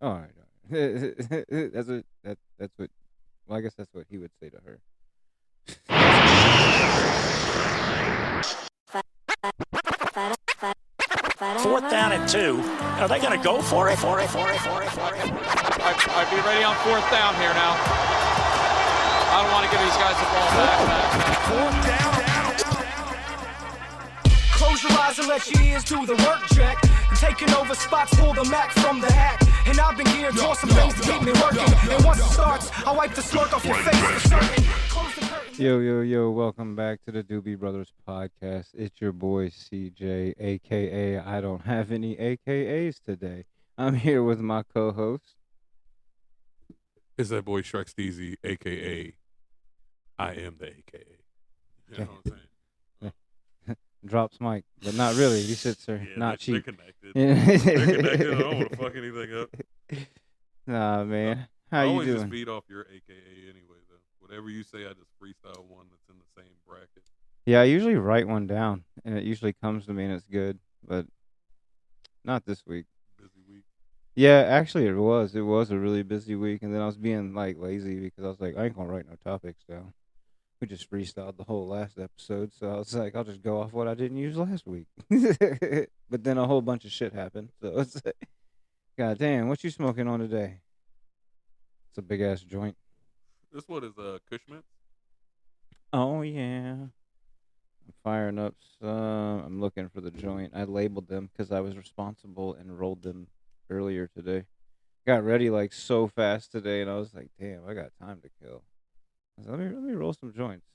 All right. That's what. Well, I guess that's what he would say to her. Fourth down and 2. Are they going to go for it? I'd be ready on fourth down here now. I don't want to give these guys the ball back. Fourth down. Close your eyes and let your ears do the work, Jack. Taking over spots, pull the Mac from the hat. And I've been geared for some things to keep me working. And once it starts, I wipe the smirk off your face for certain. Yo, welcome back to the Doobie Brothers podcast. It's your boy CJ, aka I don't have any AKAs today. I'm here with my co-host. It's that boy Shrek Steezy, aka I am the AKA. You know what I'm saying? Drops mic, but not really. These shits are not cheap. They're connected. They're connected. I don't want to fuck anything up. Nah, man. How I you always doing? just feed off your AKA anyway, though. Whatever you say, I just freestyle one that's in the same bracket. Yeah, I usually write one down, and it usually comes to me, and it's good, but not this week. Busy week. Yeah, actually, it was. It was a really busy week, and then I was being, lazy because I was like, I ain't gonna write no topics down. We just freestyled the whole last episode, so I was like, I'll just go off what I didn't use last week. But then a whole bunch of shit happened, so it's like, God damn, what you smoking on today? It's a big-ass joint. This one is Cushman. Oh, yeah. I'm firing up some. I'm looking for the joint. I labeled them because I was responsible and rolled them earlier today. Got ready, so fast today, and I was like, damn, I got time to kill. Let me roll some joints.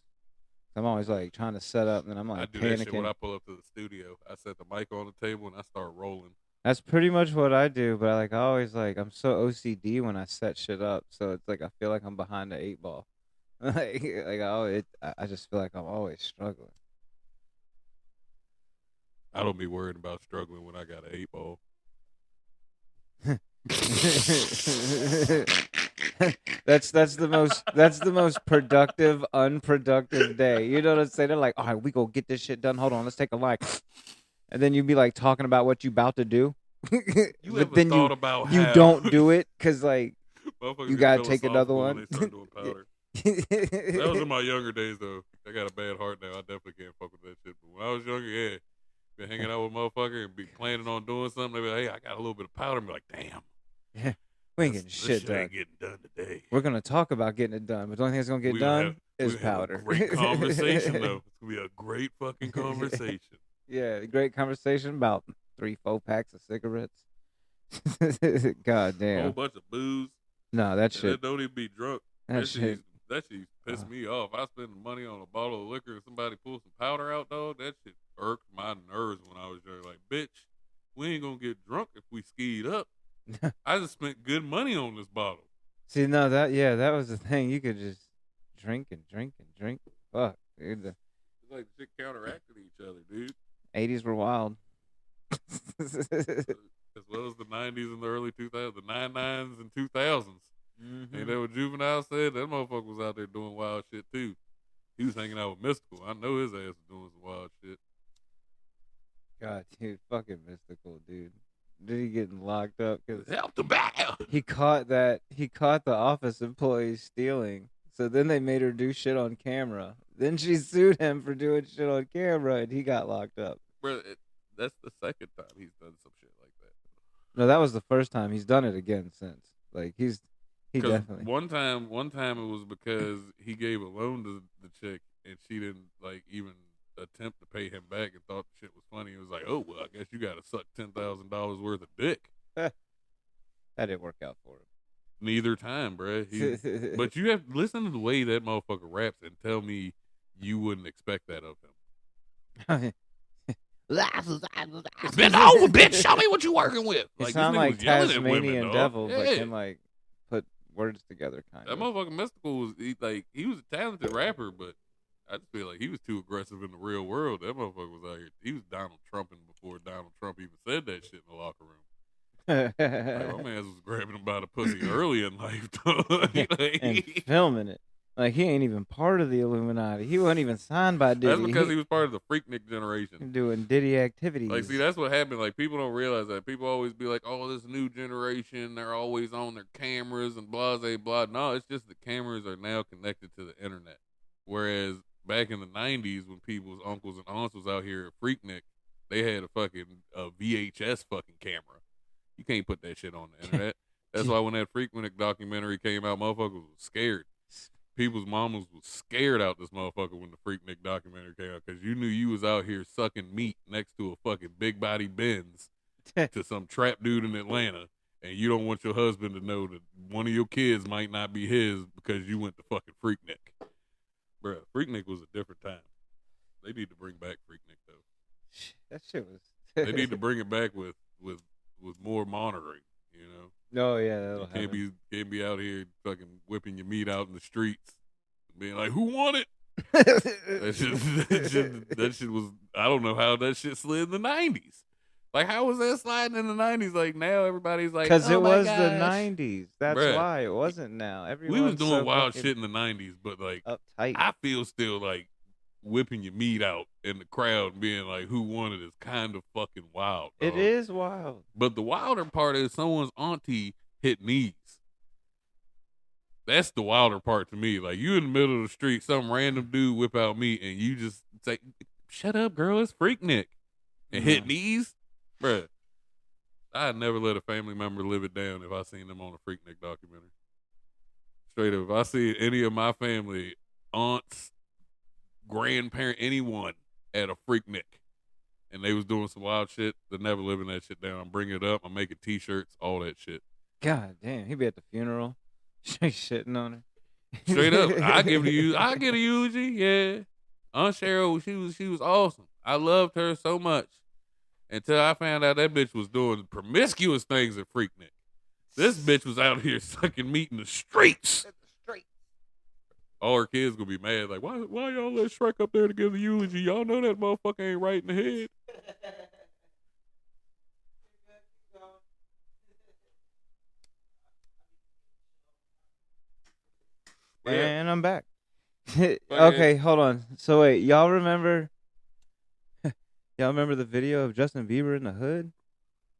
I'm always trying to set up, and then I'm I do panicking. that shit when I pull up to the studio. I set the mic on the table and I start rolling. That's pretty much what I do, but I always I'm so OCD when I set shit up, so it's I feel like I'm behind the 8 ball. I just feel like I'm always struggling. I don't be worried about struggling when I got an 8 ball. That's the most productive, unproductive day. You know what I'm saying? They're like, all right, we go get this shit done. Hold on, let's take a light. And then you be talking about what you about to do. But then you don't do it because you gotta take another one. They start doing powder. That was in my younger days though. I got a bad heart now. I definitely can't fuck with that shit. But when I was younger, yeah, been hanging out with motherfucker and be planning on doing something. They be like, hey, I got a little bit of powder. And be like, damn. Yeah. We ain't getting shit done. Ain't getting done today. We're gonna talk about getting it done, but the only thing that's gonna get done is powder. Great conversation though. It's gonna be a great fucking conversation. Yeah, great conversation about 3-4 packs of cigarettes. God damn. A whole bunch of booze. No, that shit. That don't even be drunk. That shit pissed me off. I spend money on a bottle of liquor and somebody pulls some powder out, dog. That shit irked my nerves when I was young. Like, bitch, we ain't gonna get drunk if we skied up. I just spent good money on this bottle. See, no, that was the thing. You could just drink and drink and drink. Fuck, dude. It's like shit counteracted each other, dude. 80s were wild. As well as the 90s and the early 2000s, the 99s and 2000s. Mm-hmm. And that what Juvenile said, that motherfucker was out there doing wild shit too. He was hanging out with Mystical. I know his ass was doing some wild shit. God, dude, fucking Mystical, dude. Did he getting locked up? Cause help the back. He caught the office employee stealing. So then they made her do shit on camera. Then she sued him for doing shit on camera, and he got locked up. Bro, that's the second time he's done some shit like that. No, that was the first time. He's done it again since. He definitely. One time it was because he gave a loan to the chick, and she didn't even attempt to pay him back and thought the shit was funny. He was like, oh, well, I guess you got to suck $10,000 worth of dick. That didn't work out for him. Neither time, bro. But you have to listen to the way that motherfucker raps and tell me you wouldn't expect that of him. Bend over, bitch. Show me what you working with. You sound like Tasmanian Devil, but can put words together, kind of. That motherfucking Mystical was he was a talented rapper, but I just feel like he was too aggressive in the real world. That motherfucker was out here. He was Donald Trumping before Donald Trump even said that shit in the locker room. My man was grabbing him by the pussy early in life, and filming it. Like, he ain't even part of the Illuminati. He wasn't even signed by Diddy. That's because he was part of the freaknik generation. Doing Diddy activities. Like, see, that's what happened. Like, people don't realize that. People always be like, oh, this new generation, they're always on their cameras and blah, blah, blah. No, it's just the cameras are now connected to the internet. Whereas back in the 90s, when people's uncles and aunts was out here at Freaknik, they had a fucking VHS fucking camera. You can't put that shit on the internet. That's why when that Freaknik documentary came out, motherfuckers was scared. People's mamas was scared out this motherfucker when the Freaknik documentary came out because you knew you was out here sucking meat next to a fucking big body Benz to some trap dude in Atlanta, and you don't want your husband to know that one of your kids might not be his because you went to fucking Freaknik. Bruh, Freaknik was a different time. They need to bring back Freaknik though. That shit was. They need to bring it back with more monitoring. You know. Oh yeah, that'll you can't be out here fucking whipping your meat out in the streets, and being like, "Who won it?" that shit was. I don't know how that shit slid in the 90s. Like, how was that sliding in the 90s? Like, now everybody's like, because oh it was gosh. the 90s. That's Bruh. why it wasn't now. We was doing so wild shit in the 90s, but like, uptight. I feel still like whipping your meat out in the crowd and being like, "Who won it?" is kind of fucking wild. Dog. It is wild. But the wilder part is someone's auntie hit knees. That's the wilder part to me. Like, you in the middle of the street, some random dude whip out meat, and you just say, "Shut up, girl, it's Freaknik," and hit knees, bruh. I'd never let a family member live it down if I seen them on a Freaknik documentary. Straight up, if I see any of my family, aunts, grandparent, anyone at a Freaknik, and they was doing some wild shit, they're never living that shit down. I'm bringing it up. I'm making T-shirts, all that shit. God damn, he be at the funeral, shitting on her. Straight up, I get a eulogy. Yeah, Aunt Cheryl, she was awesome. I loved her so much until I found out that bitch was doing promiscuous things at Freaknik. This bitch was out here sucking meat in the streets. All her kids gonna be mad. Like, why y'all let Shrek up there to give the eulogy? Y'all know that motherfucker ain't right in the head. And I'm back. Okay, hold on. So wait, y'all remember the video of Justin Bieber in the hood?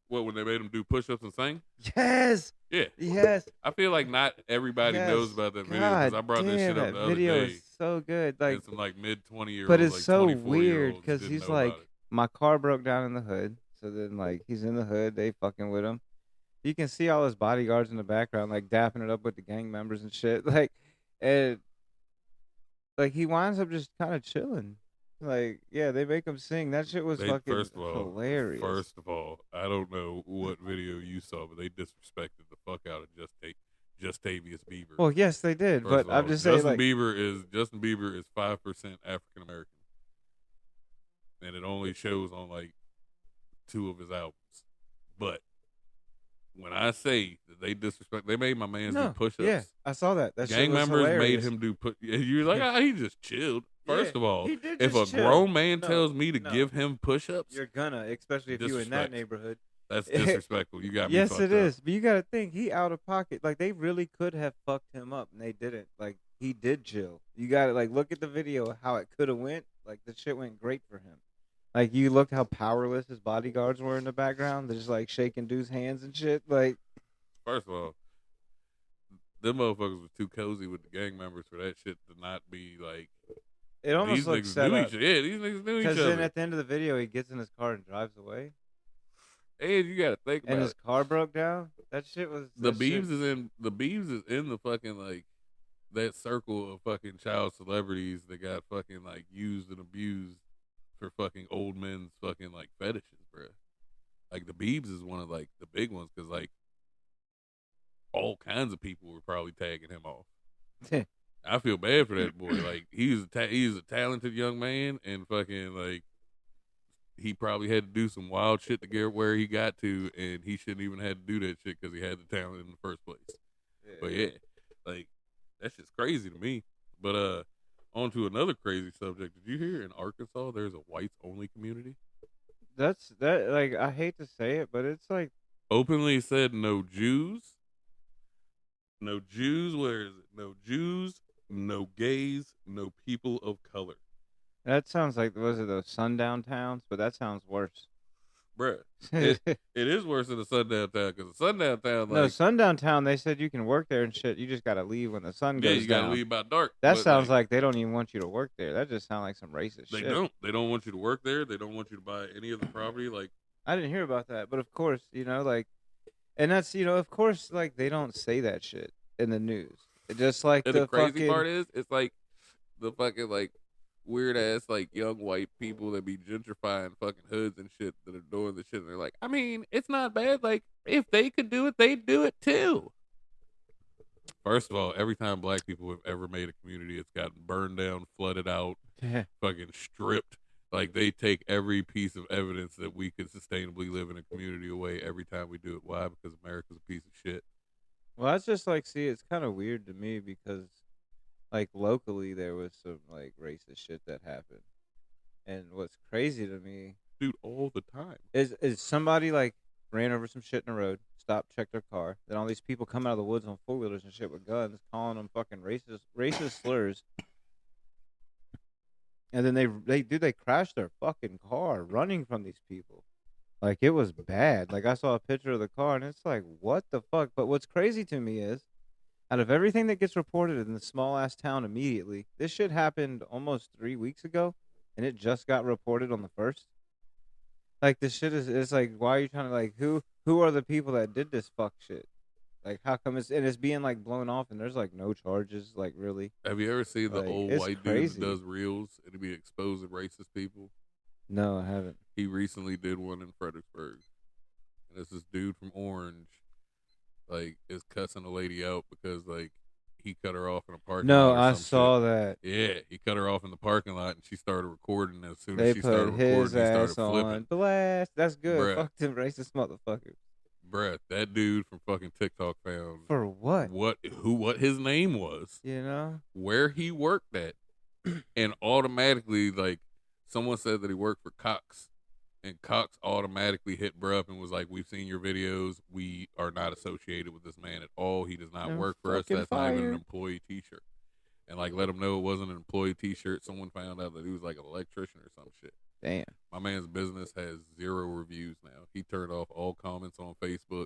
What, when they made him do push-ups and sing? Yes. Yeah. Yes. I feel like not everybody knows about that video because I brought this shit up the other video day. is so good. Like, some like mid-20-year-olds, but it's like so 24-year-olds weird because didn't he's know like, about it. my car broke down in the hood. So then, like, he's in the hood. They fucking with him. You can see all his bodyguards in the background, like, dapping it up with the gang members and shit. Like, and like, he winds up just kind of chilling. Like, yeah, they make him sing. That shit was fucking hilarious. First of all, I don't know what video you saw, but they disrespected the fuck out of Justavius Bieber. Well, yes, they did, but I'm just saying, like, Justin Bieber is 5% African American, and it only shows on like 2 of his albums. But when I say that they disrespect, they made my man do push-ups. Yeah, I saw that. That gang shit was members hilarious. made him do You're like, he just chilled. First of all, he did if just a chill. grown man tells me to give him push-ups, you're gonna, especially if you in that neighborhood. That's disrespectful. You got me. Yes, fucked it up. is. But you got to think, he out of pocket. Like, they really could have fucked him up, and they didn't. Like, he did chill. You got to, like, look at the video of how it could have went. Like, the shit went great for him. Like, you looked how powerless his bodyguards were in the background. They're just, like, shaking dudes' hands and shit. Like, first of all, them motherfuckers were too cozy with the gang members for that shit to not be like. It almost these looks niggas set knew up. each other. Yeah, these niggas knew each other. Because then at the end of the video, he gets in his car and drives away. And you gotta think about and his it. car broke down. That shit was The Biebs is in the fucking like that circle of fucking child celebrities that got fucking like used and abused for fucking old men's fucking like fetishes, bro. Like the Biebs is one of like the big ones because like all kinds of people were probably tagging him off. I feel bad for that boy. Like he's a talented young man and fucking like. He probably had to do some wild shit to get where he got to, and he shouldn't even had to do that shit because he had the talent in the first place. Yeah. But yeah, like that shit's crazy to me. But on to another crazy subject. Did you hear in Arkansas there's a whites only community? That's like I hate to say it, but it's like openly said no Jews. No Jews. Where is it? No Jews, no gays, no people of color. That sounds like, was it those sundown towns? But that sounds worse. Bruh, it is worse than a sundown town, because a sundown town, No, like, sundown town, they said you can work there and shit. You just got to leave when the sun yeah, goes you gotta down. leave by dark. That but, sounds like they don't even want you to work there. That just sounds like some racist they shit. They don't want you to work there. They don't want you to buy any of the property. Like, I didn't hear about that, but of course, like, and that's, of course, like, they don't say that shit in the news. It just like and the crazy fucking, part is, it's like the fucking, like, weird ass, like, young white people that be gentrifying fucking hoods and shit that are doing the shit. And they're like, I mean, it's not bad. Like, if they could do it, they'd do it too. First of all, every time black people have ever made a community, it's gotten burned down, flooded out, fucking stripped. Like, they take every piece of evidence that we could sustainably live in a community away every time we do it. Why? Because America's a piece of shit. Well, that's just like, see, it's kind of weird to me because, like, locally there was some like racist shit that happened, and what's crazy to me, Dude, all the time. is somebody like ran over some shit in the road, stopped, checked their car, then all these people come out of the woods on 4-wheelers and shit with guns, calling them fucking racist slurs. And then they crashed their fucking car running from these people. Like, it was bad. Like, I saw a picture of the car, and it's like, what the fuck? But what's crazy to me is, out of everything that gets reported in the small-ass town immediately, this shit happened almost 3 weeks ago, and it just got reported on the 1st. Like, this shit is like, why are you trying to, like, who are the people that did this fuck shit? Like, how come it's being, like, blown off, and there's, like, no charges, like, really? Have you ever seen the Like, old it's white crazy. dude that does reels and he be exposing racist people? No, I haven't. He recently did one in Fredericksburg. And it's this dude from Orange, like, is cussing a lady out because, like, he cut her off in a parking lot. No, or I some saw shit. that. Yeah, he cut her off in the parking lot, and she started recording. As soon They as she started put recording, his he started ass flipping. on blast. That's good. Bruh. Fuck them racist motherfuckers. Bruh, that dude from fucking TikTok found For what? what his name was, where he worked at, and automatically, like, someone said that he worked for Cox, and Cox automatically hit bruh up and was like, "We've seen your videos. We are not associated with this man at all. He does not They're work for us. fucking That's not even an fired." employee T-shirt." And, like, let him know it wasn't an employee T-shirt. Someone found out that he was like an electrician or some shit. Damn. My man's business has 0 reviews now. He turned off all comments on Facebook.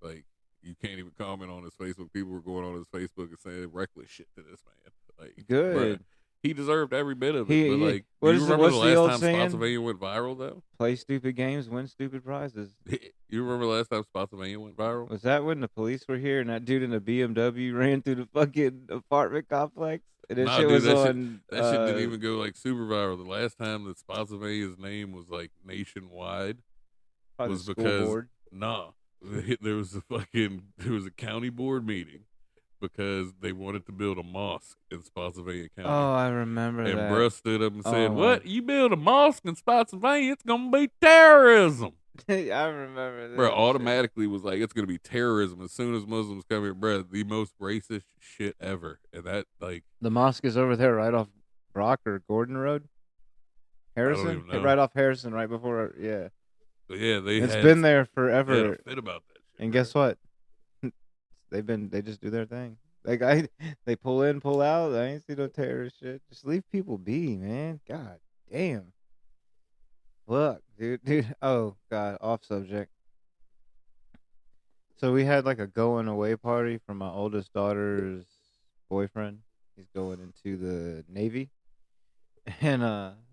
Like, you can't even comment on his Facebook. People were going on his Facebook and saying reckless shit to this man. Like, Good. bruh, he deserved every bit of it. He- but, he- like, what do is you the- remember what's the the old last time saying? Spotsylvania went viral, though? Play stupid games, win stupid prizes. You remember the last time Spotsylvania went viral? Was that when the police were here and that dude in the BMW ran through the fucking apartment complex? And this Nah, shit dude, was that on. That shit didn't even go, like, super viral. The last time that Spotsylvania's name was, like, nationwide probably was the school because board. there was a county board meeting because they wanted to build a mosque in Spotsylvania County. Oh, I remember and that. bruh stood up and said, Oh, "What? You build a mosque in Spotsylvania? It's gonna be terrorism." I remember that. Bruh automatically was like, "It's gonna be terrorism as soon as Muslims come here." Bruh, the most racist shit ever. And that, like, The mosque is over there, right off Brock or Gordon Road. Harrison, even know. right off Harrison, right before. Yeah, so yeah, it's been there they had forever. a fit about that shit. And bruh. guess what? They just do their thing. Like, they pull in, pull out. I ain't see no terrorist shit. Just leave people be, man. God damn. Look, dude. Oh God, off subject. So we had like a going away party for my oldest daughter's boyfriend. He's going into the Navy, and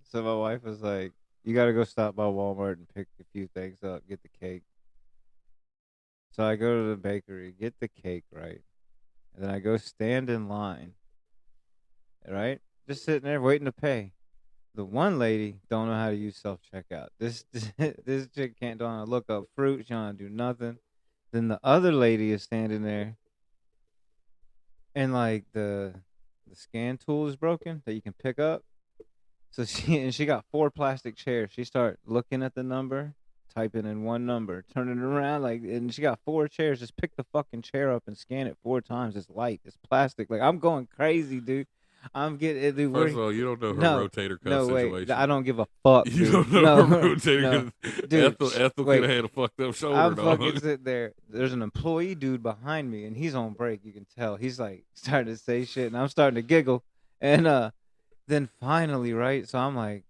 so my wife was like, "You got to go stop by Walmart and pick a few things up, get the cake." So I go to the bakery, get the cake, right? And then I go stand in line, right? Just sitting there waiting to pay. The one lady don't know how to use self-checkout. This chick don't know how to look up fruit. She don't know how to do nothing. Then the other lady is standing there, and like the scan tool is broken that you can pick up. So she got 4 plastic chairs. She start looking at the number, typing in one number, turning it around, like, and she got 4 chairs. Just pick the fucking chair up and scan it 4 times. It's light. It's plastic. Like, I'm going crazy, dude. I'm getting. Dude, First of all, you don't know her no, rotator cuff no, wait. situation. I don't give a fuck. You Dude. don't know no, her rotator no. cuff. Dude, Ethel wait. could have had a fucked up shoulder. I'm dog. fucking sitting there. There's an employee dude behind me, and he's on break. You can tell. He's like starting to say shit, and I'm starting to giggle. And then finally, right? So I'm like,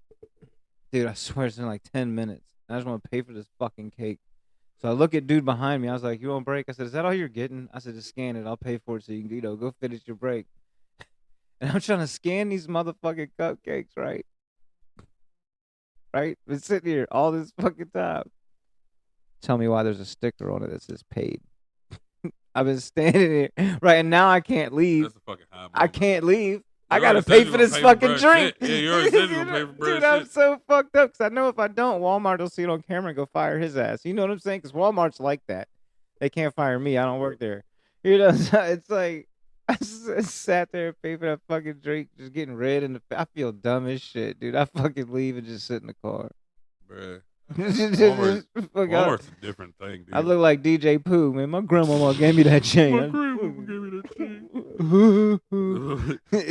dude, I swear it's in like 10 minutes. I just want to pay for this fucking cake. So I look at dude behind me. I was like, you on break? I said, is that all you're getting? I said, just scan it. I'll pay for it so you can, go finish your break. And I'm trying to scan these motherfucking cupcakes, right? Right? Been sitting here all this fucking time. Tell me why there's a sticker on it that says paid. I've been standing here. Right, and now I can't leave. That's a fucking high moment. I can't leave. I You gotta already said pay you for gonna this pay for fucking bread drink. shit. Yeah, you already said you gonna pay for bread Dude, I'm shit. so fucked up because I know if I don't, Walmart will see it on camera and go fire his ass. You know what I'm saying? Because Walmart's like that. They can't fire me. I don't work there. You know, it's like I just sat there and paid for that fucking drink, just getting red in the. I feel dumb as shit, dude. I fucking leave and just sit in the car. Bruh. Walmart's Walmart's a different thing, dude. I look like DJ Pooh, man. My grandmama gave me that chain. My grandmama gave me that chain.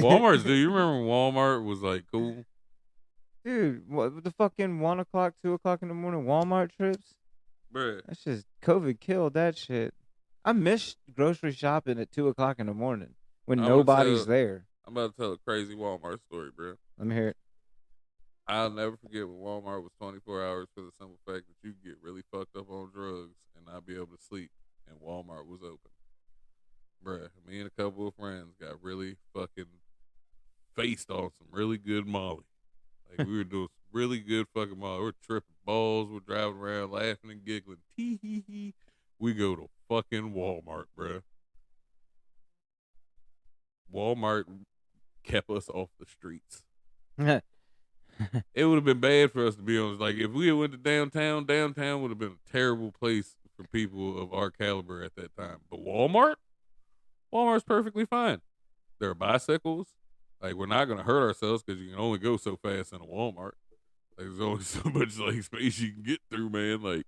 Walmart's, dude. You remember when Walmart was like cool? Dude, what the fucking 1 o'clock, 2 o'clock in the morning Walmart trips? Bruh. That's just COVID killed that shit. I miss grocery shopping at 2 o'clock in the morning when nobody's there. I'm about to tell a crazy Walmart story, bro. Let me hear it. I'll never forget when Walmart was 24 hours for the simple fact that you could get really fucked up on drugs and not be able to sleep, and Walmart was open. Bruh, me and a couple of friends got really fucking faced on some really good Molly. Like, we were doing some really good fucking Molly. We're tripping balls. We're driving around laughing and giggling. Tee hee hee. We go to fucking Walmart, bruh. Walmart kept us off the streets. It would have been bad for us to be honest. Like, if we had went to downtown would have been a terrible place for people of our caliber at that time. But Walmart's perfectly fine. There are bicycles. Like, we're not going to hurt ourselves because you can only go so fast in a Walmart. Like, there's only so much, like, space you can get through, man. Like,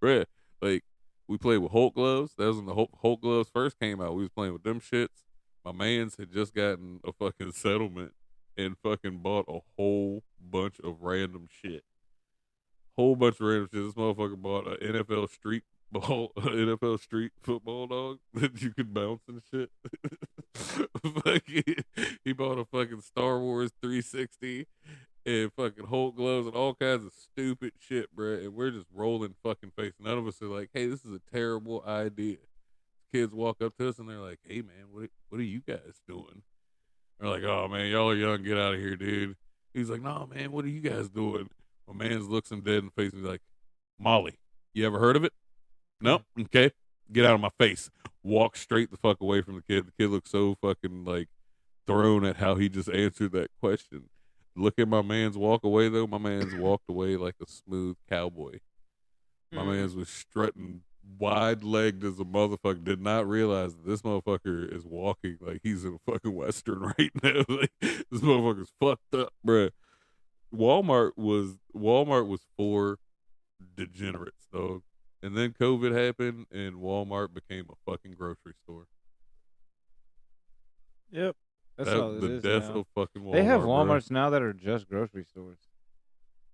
bruh, like, we played with Hulk gloves. That was when the Hulk gloves first came out. We was playing with them shits. My mans had just gotten a fucking settlement and fucking bought a whole bunch of random shit. Whole bunch of random shit. This motherfucker bought an NFL street ball, NFL street football dog that you could bounce and shit. He bought a fucking Star Wars 360 and fucking Hulk gloves and all kinds of stupid shit, bruh. And we're just rolling fucking face. None of us are like, hey, this is a terrible idea. Kids walk up to us and they're like, hey, man, what are you guys doing? We're like, oh, man, y'all are young. Get out of here, dude. He's like, no, man, what are you guys doing? My man looks him dead in the face and he's like, Molly, you ever heard of it? No? Okay. Get out of my face. Walk straight the fuck away from the kid. The kid looks so fucking, like, thrown at how he just answered that question. Look at my man's walk away, though. My man's walked away like a smooth cowboy. My man's was strutting wide-legged as a motherfucker. Did not realize that this motherfucker is walking like he's in a fucking Western right now. Like, this motherfucker's fucked up, bruh. Walmart was for degenerates, dog. And then COVID happened, and Walmart became a fucking grocery store. Yep. That's all it the is death now. of fucking Walmart. They have bro. Walmarts now that are just grocery stores.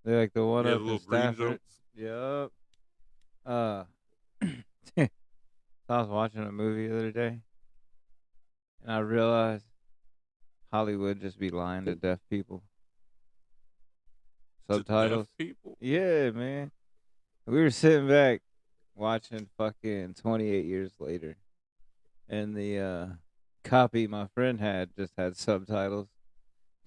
They're like the one Yeah, up the in little green Stafford. jumps. Yep. I was watching a movie the other day, and I realized Hollywood just be lying to deaf people. Subtitles. Deaf people. Yeah, man. We were sitting back watching fucking 28 Years Later, and the copy my friend had just had subtitles.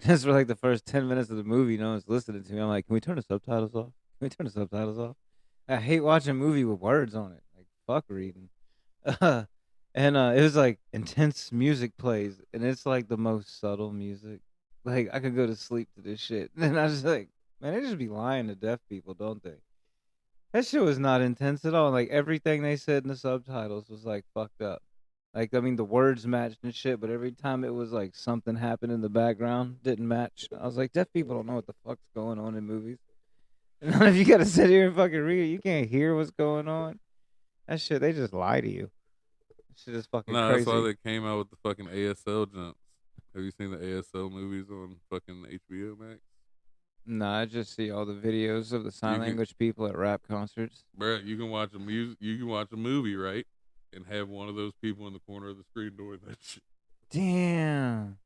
Just for like the first 10 minutes of the movie, no one's listening to me. I'm like, can we turn the subtitles off? Can we turn the subtitles off? I hate watching a movie with words on it. Like, fuck reading. And it was like intense music plays, and it's like the most subtle music. Like, I could go to sleep to this shit. And I was like, man, they just be lying to deaf people, don't they? That shit was not intense at all. Like, everything they said in the subtitles was like fucked up. Like, I mean, the words matched and shit, but every time it was like something happened in the background, didn't match. I was like, deaf people don't know what the fuck's going on in movies. And if you gotta sit here and fucking read it, you can't hear what's going on. That shit, they just lie to you. Shit is fucking crazy. That's why they came out with the fucking ASL jumps. Have you seen the ASL movies on fucking HBO Max? No, I just see all the videos of the sign language people at rap concerts. Bro, you can watch a movie, right? And have one of those people in the corner of the screen doing that shit. Damn.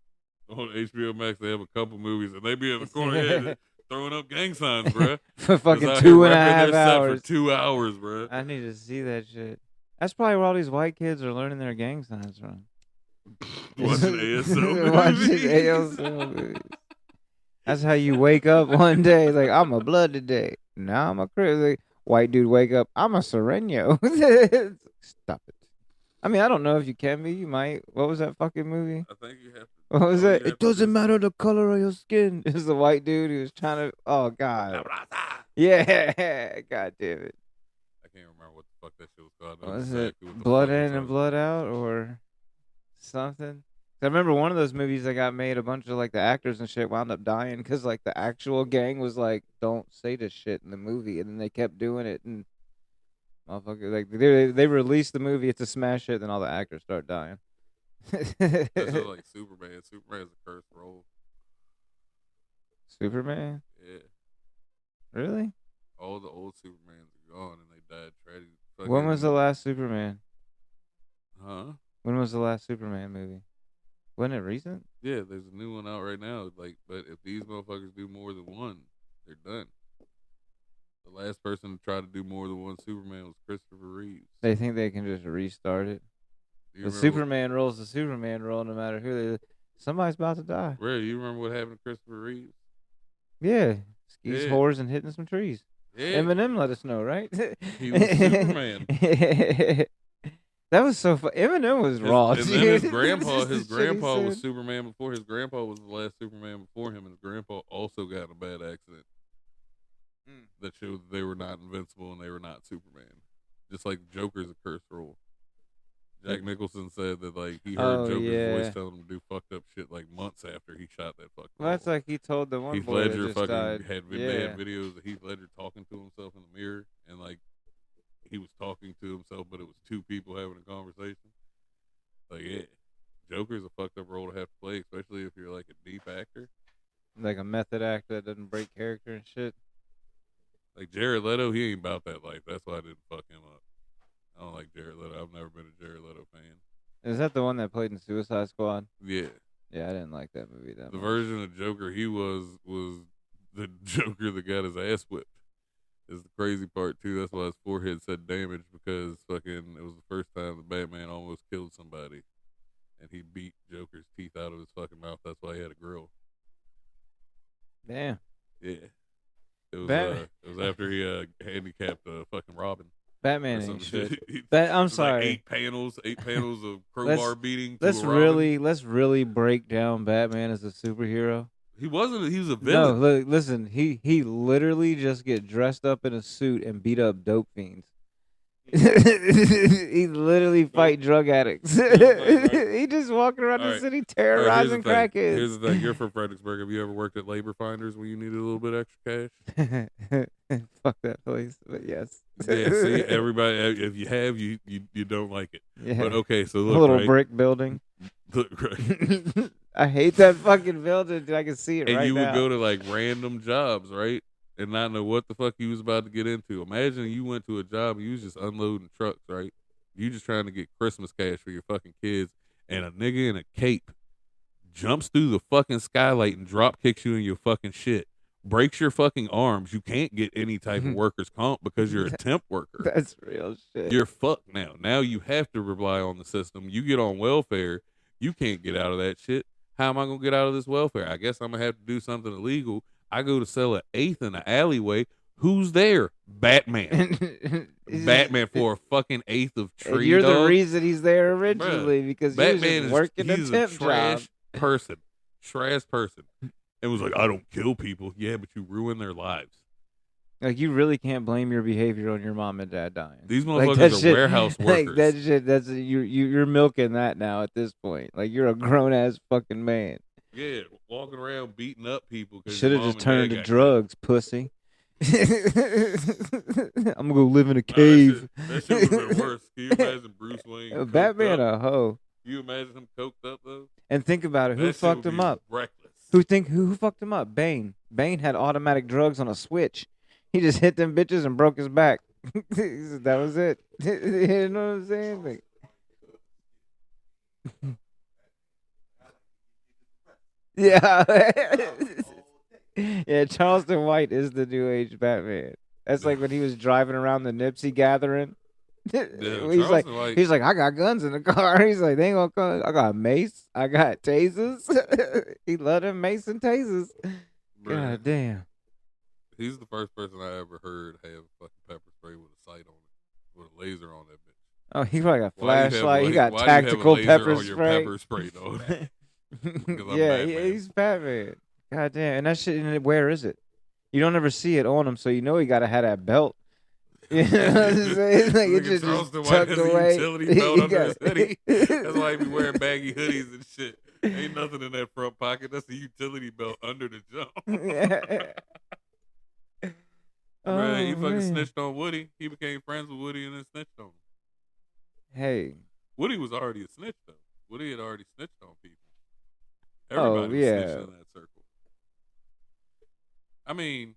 On HBO Max, they have a couple movies, and they be in the corner throwing up gang signs, bro. For fucking 2.5 hours. For 2 hours, bro. I need to see that shit. That's probably where all these white kids are learning their gang signs from. Watching ASL Watching movies. ASL movies. That's how you wake up one day. Like, I'm a blood today. Now I'm a crazy white dude. Wake up. I'm a Sereno. Stop it. I mean, I don't know if you can be. You might. What was that fucking movie? I think you have to. What was that? It doesn't matter the color of your skin. It was the white dude who was trying to. Oh God. Yeah. God damn it. I can't remember what the fuck that shit was called. What was it? Blood in and blood out, or something? I remember one of those movies that got made. A bunch of like the actors and shit wound up dying because like the actual gang was like, "Don't say this shit in the movie," and then they kept doing it, and motherfucker, like they released the movie, it's a smash hit, then all the actors start dying. That's just like Superman. Superman's a cursed role. Superman? Yeah. Really? All the old Supermans are gone and they died tragic. When was the last Superman? Huh? When was the last Superman movie? Wasn't it recent? Yeah, there's a new one out right now. Like, but if these motherfuckers do more than one, they're done. The last person to try to do more than one Superman was Christopher Reeves. They think they can just restart it. The Superman role's the Superman role, no matter who they. Somebody's about to die. Really? You remember what happened to Christopher Reeves? Yeah, skis whores and hitting some trees. Yeah. Eminem let us know, right? He was Superman. That was so fun. Eminem was raw. And then his grandpa was Superman before. His grandpa was the last Superman before him, and his grandpa also got in a bad accident that showed that they were not invincible and they were not Superman. Just like Joker's a cursed role. Jack Nicholson said that like he heard Joker's voice telling him to do fucked up shit like months after he shot that fucking. Well, that's like he told the one Heath boy Ledger that just died. They had videos of Heath Ledger talking to himself in the mirror, and like he was talking to himself, but it was two people having a conversation. Like, yeah, Joker's a fucked up role to have to play, especially if you're like a deep actor, like a method actor that doesn't break character and shit. Like Jared Leto, he ain't about that life. That's why I didn't fuck him up. I don't like Jared Leto. I've never been a Jared Leto fan. Is that the one that played in Suicide Squad? Yeah. Yeah, I didn't like that movie that much. The version of Joker he was the Joker that got his ass whipped. Is the crazy part too. That's why his forehead said damage, because fucking it was the first time the Batman almost killed somebody, and he beat Joker's teeth out of his fucking mouth. That's why he had a grill. Damn. Yeah. It was after he handicapped fucking Robin. Batman ain't shit. I'm sorry. Like 8 panels of crowbar beating. Let's really break down Batman as a superhero. He wasn't. He was a villain. No, listen. He literally just get dressed up in a suit and beat up dope fiends. He literally fight drug addicts. He just walking around the city terrorizing crackheads. Here's the thing. You're from Fredericksburg. Have you ever worked at Labor Finders when you needed a little bit extra cash? Fuck that place, but yes. Yeah, see, everybody, if you have, you don't like it. Yeah. But okay, so look, a little brick building. Look, right. I hate that fucking building. I can see it and right now. you would go to like random jobs, right? And not know what the fuck you was about to get into. Imagine you went to a job and you was just unloading trucks, right? You just trying to get Christmas cash for your fucking kids, and a nigga in a cape jumps through the fucking skylight and drop kicks you in your fucking shit. Breaks your fucking arms. You can't get any type of workers' comp because you're a temp worker. That's real shit. You're fucked now. Now you have to rely on the system. You get on welfare. You can't get out of that shit. How am I going to get out of this welfare? I guess I'm going to have to do something illegal. I go to sell an eighth in an alleyway. Who's there? Batman. Batman for a fucking eighth of tree. And you're dog. the reason he's there originally. Bruh, because Batman was working he's a temp trash job. Trash person. And was like, I don't kill people. Yeah, but you ruin their lives. Like, you really can't blame your behavior on your mom and dad dying. These motherfuckers are warehouse workers. Like, that shit, you're milking that now at this point. Like, you're a grown ass fucking man. Yeah, walking around beating up people. Should have just turned to drugs, pussy. I'm gonna go live in a cave. That shit would have been worse. Can you imagine Bruce Wayne? Batman a hoe. Can you imagine him coked up though? And think about it. Who That shit fucked would him be up? Reckless. Who fucked him up? Bane. Bane had automatic drugs on a switch. He just hit them bitches and broke his back. That was it. You know what I'm saying? Like, yeah. Yeah, Charleston White is the new age Batman. That's like when he was driving around the Nipsey gathering. Charleston White. He's like, I got guns in the car. He's like, they ain't gonna come. I got mace. I got tasers. He loved them mace and tasers. Bruh, God damn. He's the first person I ever heard have fucking pepper spray with a sight on it, with a laser on that bitch. Oh, he probably got Why you have flashlight. He got why do you have a tactical laser pepper on your spray. pepper spray, though? I'm Yeah, Batman. he's Batman. God damn. And that shit, and where is it? You don't ever see it on him, so you know he got to have that belt. You know what I'm saying? Like it just Charleston White tucked has away. a utility belt under his got- hoodie. That's why he be wearing baggy hoodies and shit. Ain't nothing in that front pocket. That's a utility belt under the jump. Bruh, he fucking snitched on Woody. He became friends with Woody and then snitched on him. Hey. Woody was already a snitch, though. Woody had already snitched on people. Oh, Everybody yeah. was snitching in that circle. I mean,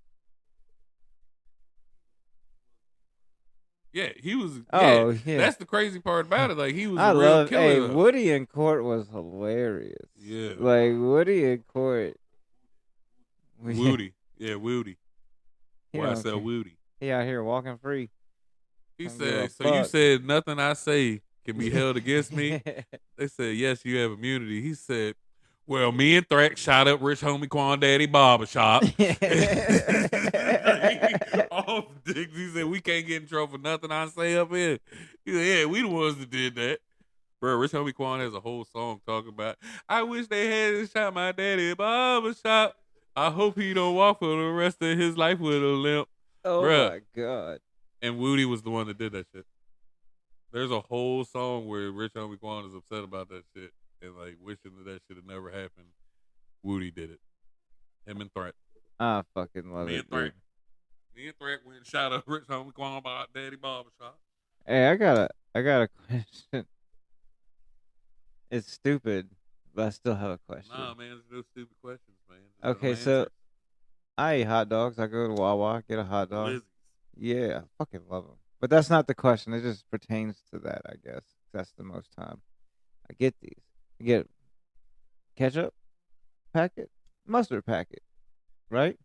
yeah, he was. Oh, yeah, yeah. That's the crazy part about it. Like, he was I a real love. killer. Hey, though. Woody in court was hilarious. Yeah. Like Woody in court. Woody. Yeah, Woody. He Why I don't sell care. Woody. He out here walking free. He Don't give a said, so you fuck. said nothing I say can be held against me? They said, yes, you have immunity. He said, well, me and Thrax shot up rich homie Quan Daddy barbershop. Off dicks. He said, we can't get in trouble for nothing I say up here. He said, yeah, we the ones that did that. Bro, Rich Homie Quan has a whole song talking about, I wish they hadn't shot my daddy barbershop. I hope he don't walk for the rest of his life with a limp. Oh Bruh. my god. And Woody was the one that did that shit. There's a whole song where Rich Homie Quan is upset about that shit and like wishing that shit had never happened. Woody did it. Him and Threat. I fucking love Me it. and Threat. Me and Threat went and shot up Rich Homie Quan about Daddy Barbershop. Hey, I got a question. It's stupid, but I still have a question. Nah, man, there's no stupid questions, man. There's Okay, no so answers. I eat hot dogs. I go to Wawa, get a hot dog. Loosies. Yeah, I fucking love them. But that's not the question. It just pertains to that, I guess. That's the most time I get these. I get ketchup packet, mustard packet, right?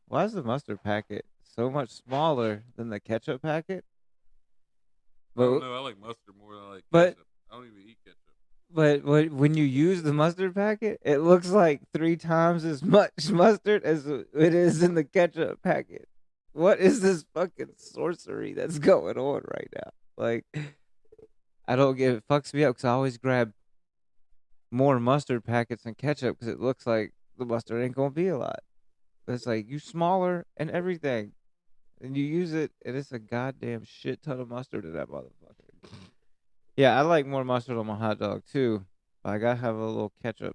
Why is the mustard packet so much smaller than the ketchup packet? I don't know. I like mustard more than I like but- ketchup. I don't even eat ketchup. But when you use the mustard packet, it looks like 3 times as much mustard as it is in the ketchup packet. What is this fucking sorcery that's going on right now? Like, I don't get it. Fucks me up because I always grab more mustard packets than ketchup because it looks like the mustard ain't gonna be a lot. But it's like you smaller and everything, and you use it, and it's a goddamn shit ton of mustard in that motherfucker. Yeah, I like more mustard on my hot dog too. But I gotta have a little ketchup.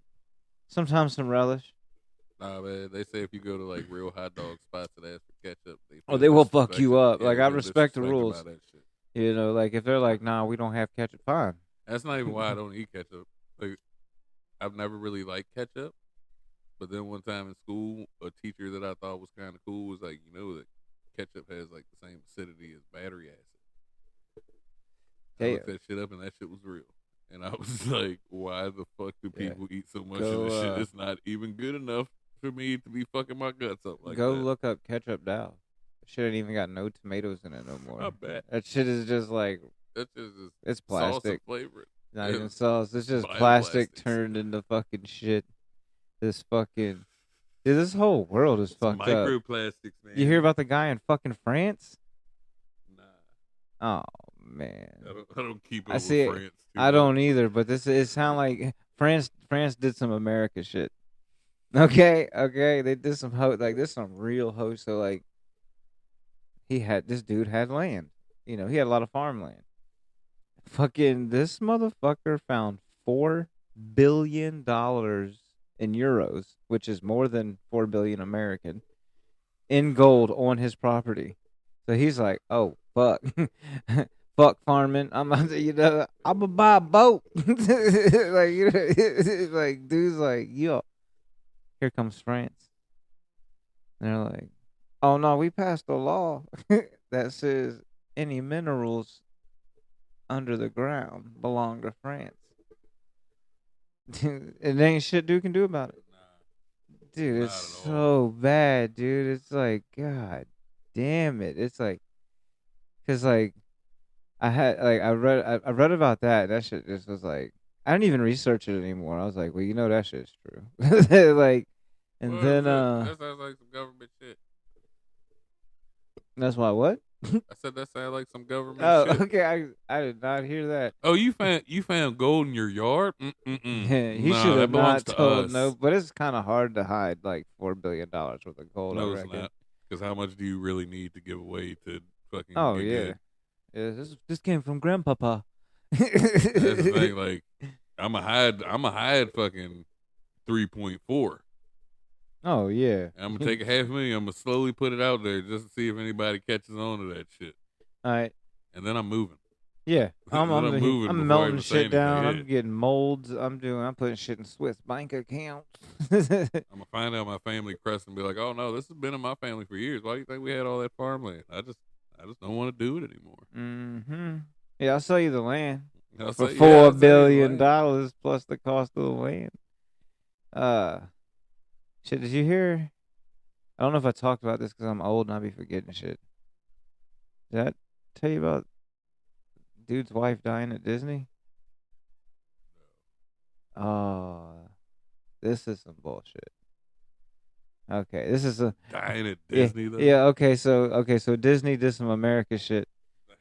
Sometimes some relish. Nah, man. They say if you go to like real hot dog spots and ask for ketchup, They will fuck you disrespect up. it. Like, they I feel respect the disrespected rules. by that shit. You know, like if they're like, nah, we don't have ketchup, fine. That's not even why I don't eat ketchup. Like, I've never really liked ketchup. But then one time in school, a teacher that I thought was kind of cool was like, you know that ketchup has like the same acidity as battery acid. I looked that shit up and that shit was real. And I was like, why the fuck do people eat so much of this shit? It's not even good enough for me to be fucking my guts up like Go that. look up ketchup Dow. Shit ain't even got no tomatoes in it no more. I bet. That shit is just like, That's just it's sauce and plastic. flavor. Not Yeah. even sauce. It's just Bioplastics. plastic turned into fucking shit. This fucking, dude, this whole world is fucked up. Microplastics, man. You hear about the guy in fucking France? Nah. Oh man, I don't keep up I see with it. France. I don't either. But it sound like France did some America shit. Okay, they did some like this some real host. So like, this dude had land. You know, he had a lot of farmland. Fucking this motherfucker found $4 billion in euros, which is more than 4 billion American, in gold on his property. So he's like, oh fuck, fuck farming. I'm gonna buy a boat. Like like dudes like yo, here comes France. And they're like, oh no, we passed a law that says any minerals under the ground belong to France. And there ain't shit dude can do about it. Dude, it's so bad, dude. It's like, God damn it. It's like, cause like, I read about that. That shit just was like, I didn't even research it anymore. I was like, well, that shit's true. Like, and then that sounds like some government shit. That's why what? I said that sounded like some government shit. Okay. I did not hear that. Oh, you found gold in your yard? He should have not told no, but it's kind of hard to hide like $4 billion worth of gold. No, I it's reckon. not. Because how much do you really need to give away to fucking? Oh get yeah, good? yeah. This came from Grandpapa. That's the thing. Like, I'm a hide fucking 3.4. Oh yeah. I'm gonna take $500,000. I'm gonna slowly put it out there just to see if anybody catches on to that shit. All right. And then I'm moving. Yeah, I'm moving. I'm melting shit down. I'm getting molds. I'm putting shit in Swiss bank accounts. I'm gonna find out my family crest and be like, oh no, this has been in my family for years. Why do you think we had all that farmland? I just don't want to do it anymore. Mm-hmm. Yeah, I'll sell you the land for say, $4 billion plus the cost of the land. Shit, did you hear? I don't know if I talked about this because I'm old and I be forgetting shit. Did I tell you about dude's wife dying at Disney? Oh, this is some bullshit. Okay, this is a dying at Disney though. Yeah. Okay, so Disney did some America shit.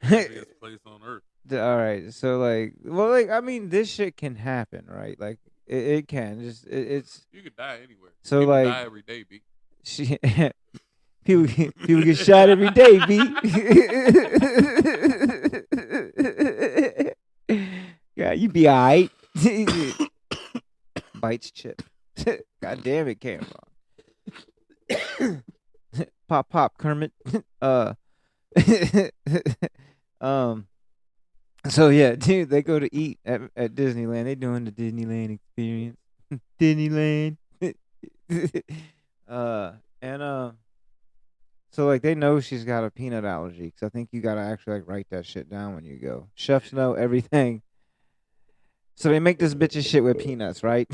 The happiest place on earth. All right, so I mean, this shit can happen, right? Like it can it's. You could die anywhere. So People die every day, B. People get shot every day, B. Yeah, you be alright. Bites chip. God damn it, Cameron. Pop, Kermit. So yeah, dude, they go to eat at Disneyland. They doing the Disneyland experience. Disneyland. So like they know she's got a peanut allergy because I think you gotta actually like write that shit down when you go. Chefs know everything. So they make this bitch's shit with peanuts, right?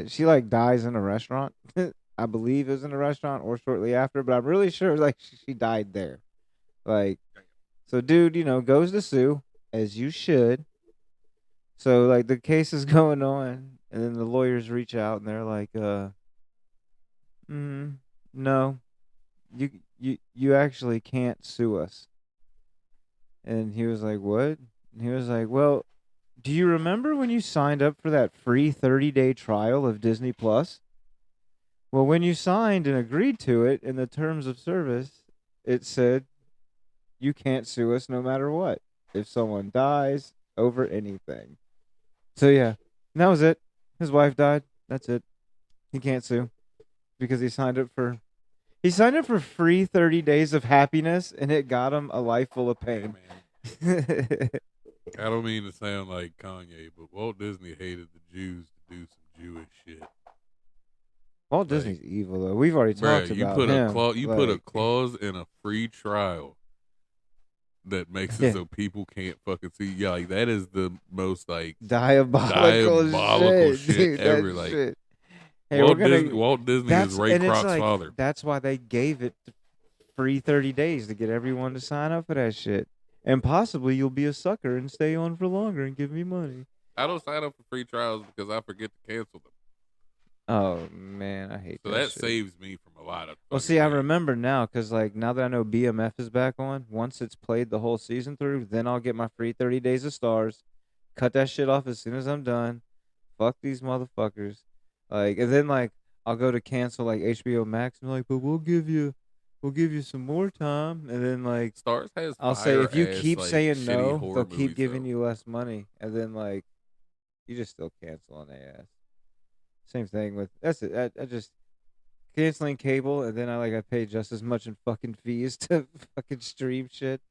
She like dies in a restaurant. I believe it was in a restaurant or shortly after, but I'm really sure like she died there. Like, so dude, goes to sue as you should. So like the case is going on, and then the lawyers reach out and they're like, no, you actually can't sue us. And he was like, what? And he was like, well, do you remember when you signed up for that free 30-day trial of Disney Plus? Well, when you signed and agreed to it in the terms of service, it said you can't sue us no matter what if someone dies over anything. So yeah, and that was it. His wife died. That's it. He can't sue because he signed up for free 30 days of happiness, and it got him a life full of pain. Hey, I don't mean to sound like Kanye, but Walt Disney hated the Jews to do some Jewish shit. Walt Disney's evil, though. We've already talked about him. You put a clause in a free trial that makes it so people can't fucking see. Yeah, like that is the most like diabolical shit dude, ever. Like shit. Hey, Walt Disney is Ray Kroc's father. That's why they gave it free 30 days to get everyone to sign up for that shit. And possibly you'll be a sucker and stay on for longer and give me money. I don't sign up for free trials because I forget to cancel them. Oh man, I hate that. So that shit saves me from a lot of. Well, see, I remember now because like now that I know BMF is back on, once it's played the whole season through, then I'll get my free 30 days of stars. Cut that shit off as soon as I'm done. Fuck these motherfuckers. Like, and then like I'll go to cancel like HBO Max and be like, but we'll give you some more time. And then like Stars has. I'll say if you keep like, saying no, they'll keep movies, giving you less money, and then like you just still cancel on their ass. Same thing with that's it. I just canceling cable, and then I pay just as much in fucking fees to fucking stream shit.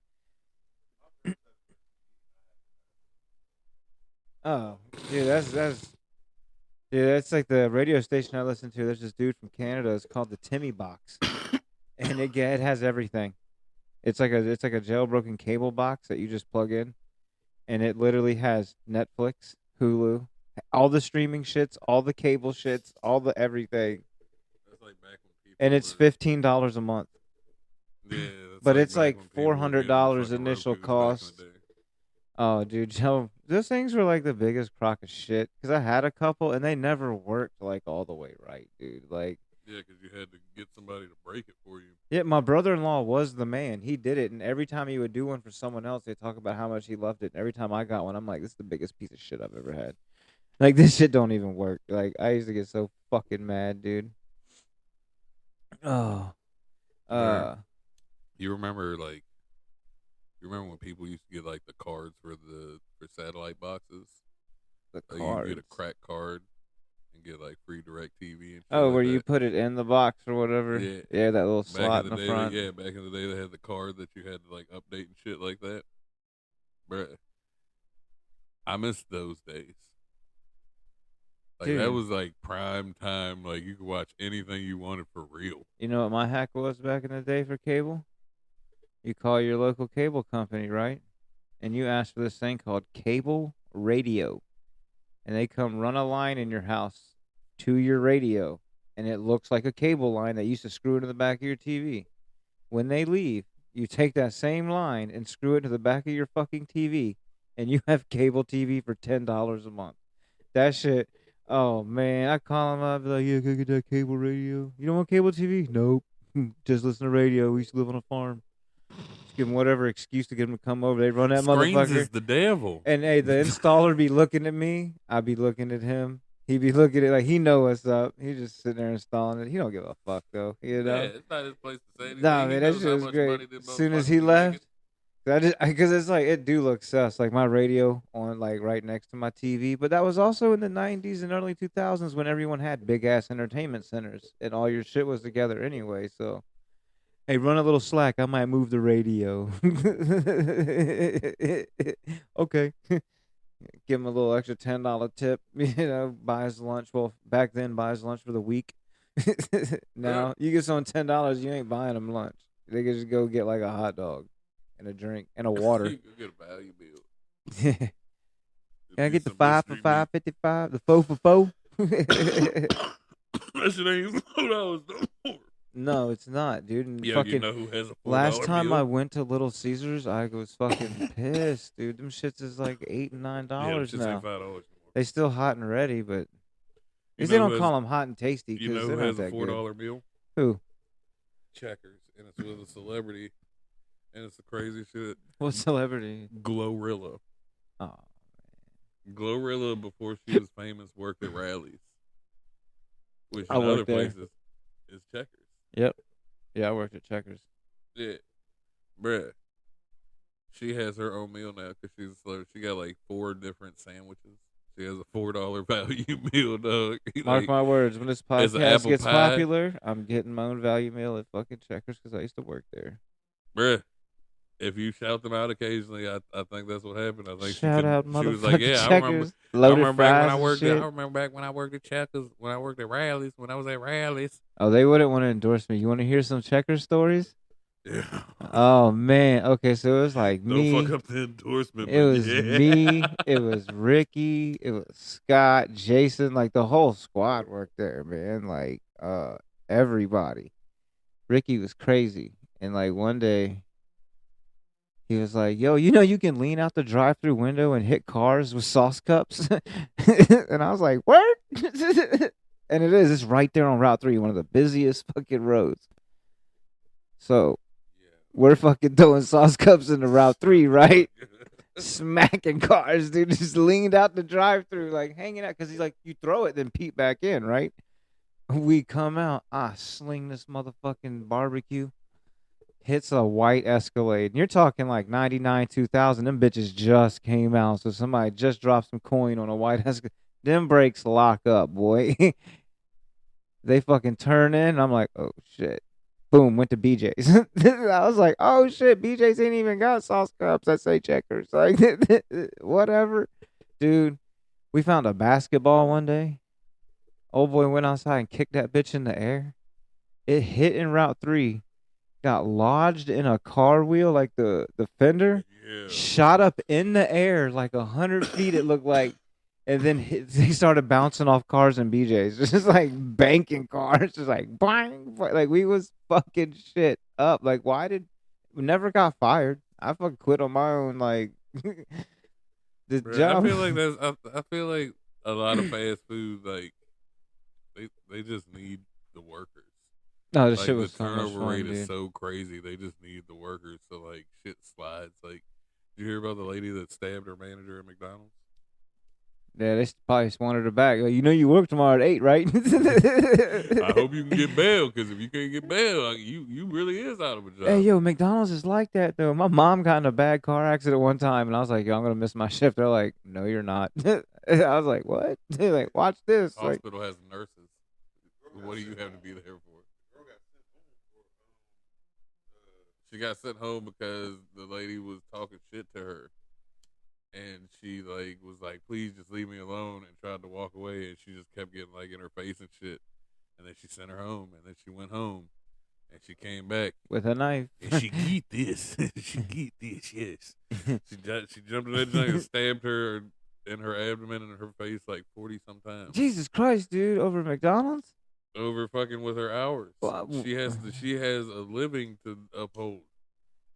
Oh, dude, that's like the radio station I listen to. There's this dude from Canada. It's called the Timmy Box, and it has everything. It's like a jailbroken cable box that you just plug in, and it literally has Netflix, Hulu, all the streaming shits, all the cable shits, all the everything, That's like back when people and it's were, $15 a month. yeah, that's But it's back like when people were getting $400 fucking initial Rokus back in cost. the day. Oh, dude, Joe, those things were like the biggest crock of shit. Because I had a couple, and they never worked like all the way right, dude. Like, Yeah, because you had to get somebody to break it for you. yeah, my brother-in-law was the man. He did it, and every time he would do one for someone else, they talk about how much he loved it. And every time I got one, I'm like, this is the biggest piece of shit I've ever had. Like, this shit don't even work. Like, I used to get so fucking mad, dude. Oh, You remember when people used to get like the cards for satellite boxes? the Like, cards. you get a crack card and get like free direct TV and shit Oh, like where you that. put it in the box or whatever. Yeah. Yeah, that little Back slot in in the the day, front. back in the day they had the card that you had to like update and shit like that. Bruh. I miss those days. Like that Dude. was like prime time. Like you could watch anything you wanted for real. You know what my hack was back in the day for cable? You call your local cable company, right? And you ask for this thing called cable radio. And they come run a line in your house to your radio. And it looks like a cable line that you used to screw into the back of your TV. When they leave, you take that same line and screw it to the back of your fucking TV. And you have cable TV for $10 a month. That shit. Oh, man. I call them up. Be like, yeah, can I get that cable radio? You don't want cable TV? Nope. Just listen to radio. We used to live on a farm. Just give them whatever excuse to get them to come over. They run that Screens motherfucker. is the devil. And hey, the installer be looking at me. I be looking at him. He be looking at it like he know what's up. He just sitting there installing it. He don't give a fuck though. You know? Yeah, it's not his place to say anything. Nah, He man, that knows shit how was much great. money them As soon as motherfuckers he be left, making. because it's like it do look sus. Like my radio on like right next to my TV, but that was also in the '90s and early 2000s when everyone had big ass entertainment centers and all your shit was together anyway. So, hey, run a little slack. I might move the radio. Okay. Give him a little extra $10 tip. You know, buy his lunch. Well, back then, buy his lunch for the week. Now you get someone $10, you ain't buying them lunch. They can just go get like a hot dog and a drink and a water. You could get a value bill. Can I get the Some 5 for mystery meat. $5.55? The 4 for 4? That shit ain't even $4 no more. No, it's not, dude. And Yo, fucking you know who has a $4 last time meal? I went to Little Caesars, I was fucking pissed, dude. Them shits is like $8 and $9 yeah, them shits now. ain't $5 anymore. They still hot and ready, but at You least they know don't who call has- them hot and tasty You because know they're who not has a that $4 good. meal? Who? Checkers, and it's with a celebrity, and it's the crazy shit. What celebrity? Glorilla. Oh, Glorilla, before she was famous, worked at Rallies, which I in other worked there. places is Checkers. yep. Yeah, I worked at Checkers. Yeah, bruh. She has her own meal now because she's a celebrity. She got like 4 different sandwiches. She has a $4 value meal, dog. Mark Like, my words, when this as an podcast apple gets pie. popular, I'm getting my own value meal at fucking Checkers because I used to work there. bruh. If you shout them out occasionally, I think that's what happened. I think Shout out, she was like, motherfucking "Yeah, Checkers. I Loaded remember back when fries I and worked. shit. I remember back when I worked at Checkers. When I worked at Rallies. When I was at Rallies. Oh, they wouldn't want to endorse me. You want to hear some Checkers stories? Yeah. Oh man. Okay, so it was like Don't me. fuck up the endorsement. It but was yeah. me. It was Ricky. It was Scott, Jason. Like the whole squad worked there, man. Like everybody. Ricky was crazy, and like one day, he was like, "Yo, you know you can lean out the drive-through window and hit cars with sauce cups," and I was like, "What?" And it is. It's right there on Route 3, one of the busiest fucking roads. So we're fucking throwing sauce cups into Route 3, right? Smacking cars, dude. Just leaned out the drive-through, like hanging out, because he's like, you throw it, then peep back in, right? We come out, I sling this motherfucking barbecue, hits a white Escalade. And you're talking like 99, 2000. Them bitches just came out, so somebody just dropped some coin on a white Escalade. Them brakes lock up, boy. They fucking turn in, and I'm like, oh shit. Boom, went to BJ's. I was like, oh shit, BJ's ain't even got sauce cups that say Checkers. Like, whatever. Dude, We found a basketball one day. Old boy went outside and kicked that bitch in the air. It hit in Route 3, got lodged in a car wheel, like the fender, shot up in the air like 100 feet, it looked like, and then they started bouncing off cars and BJs, just like banking cars, just like bang, like we was fucking shit up. Like, we never got fired. I fucking quit on my own, like, the job. I feel like a lot of fast food, like, they just need the workers. No, this like, shit was the so much turnover fun, rate dude. is so crazy. They just need the workers, so like shit slides. Like, did you hear about the lady that stabbed her manager at McDonald's? Yeah, they probably just wanted her back. Like, you work tomorrow at 8, right? I hope you can get bail, because if you can't get bail, like, you really is out of a job. Hey, yo, McDonald's is like that, though. My mom got in a bad car accident one time, and I was like, yo, I'm going to miss my shift. They're like, no, you're not. I was like, what? They're like, watch this. Hospital has nurses. What do you have to be there for? She got sent home because the lady was talking shit to her. And she like was like, please just leave me alone, and tried to walk away, and she just kept getting like in her face and shit. And then she sent her home, and then she went home, and she came back with a knife. And she get this. She get this, yes. She jumped in that joint and stabbed her in her abdomen and in her face like 40 sometimes. Jesus Christ, dude, over McDonald's? Over fucking with her hours. Well, she has a living to uphold.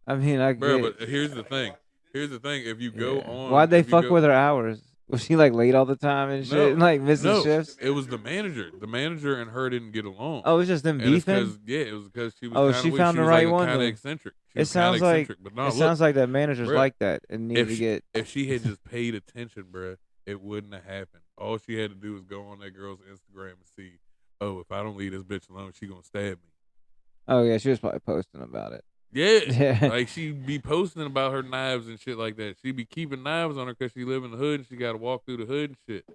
I mean, I Bro, get. but here's the thing. If you go on, Why'd they fuck with her hours? Was she like late all the time and shit, and like missing shifts? It was the manager. The manager and her didn't get along. Oh, it was just them beefing. It was because she was. Oh, she found the right one. Kind of eccentric. It sounds like that manager's like that and need to get. If she had just paid attention, bruh, it wouldn't have happened. All she had to do was go on that girl's Instagram and see, oh, if I don't leave this bitch alone, she gonna stab me. Oh yeah, she was probably posting about it. Yeah, like she'd be posting about her knives and shit like that. She'd be keeping knives on her because she live in the hood and she got to walk through the hood and shit.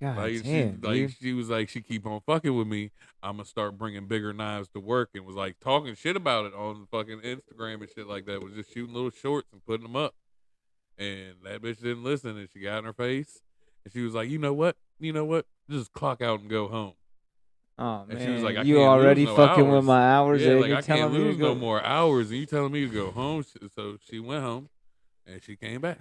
God like damn, she was like, she keep on fucking with me, I'm gonna start bringing bigger knives to work, and was like talking shit about it on fucking Instagram and shit like that. Was just shooting little shorts and putting them up, and that bitch didn't listen, and she got in her face, and she was like, you know what, just clock out and go home. Oh man, and she was like, you already fucking hours. with my hours. Yeah, and like you I can't me to lose go. no more hours, and you telling me to go home. So she went home, and she came back.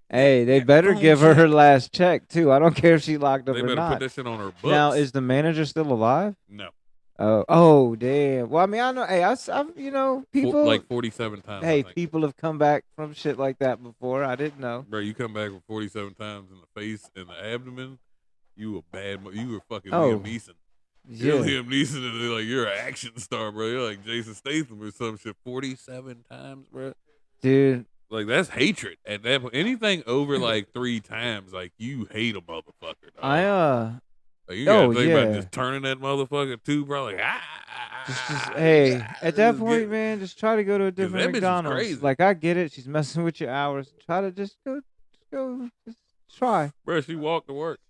Hey, they better give her last check too. I don't care if she locked up or not. They better put that shit on her books. Now, is the manager still alive? No. Oh, damn. Well, I mean, I know. Hey, I've people like 47 times. Hey, people have come back from shit like that before. I didn't know. Bro, you come back with 47 times in the face and the abdomen. You were fucking Oh, Liam Neeson. Yeah. You're Liam Neeson, and they're like, you're an action star, bro. You're like Jason Statham or some shit. 47 times, bro. Dude. Like, that's hatred. At that point, anything over like 3 times, like, you hate a motherfucker, dog. Like, you gotta think about just turning that motherfucker too, bro. Like, hey, at that point, man, just try to go to a different McDonald's. Crazy. Like, I get it. She's messing with your hours. Try to just try. Bro, she walked to work.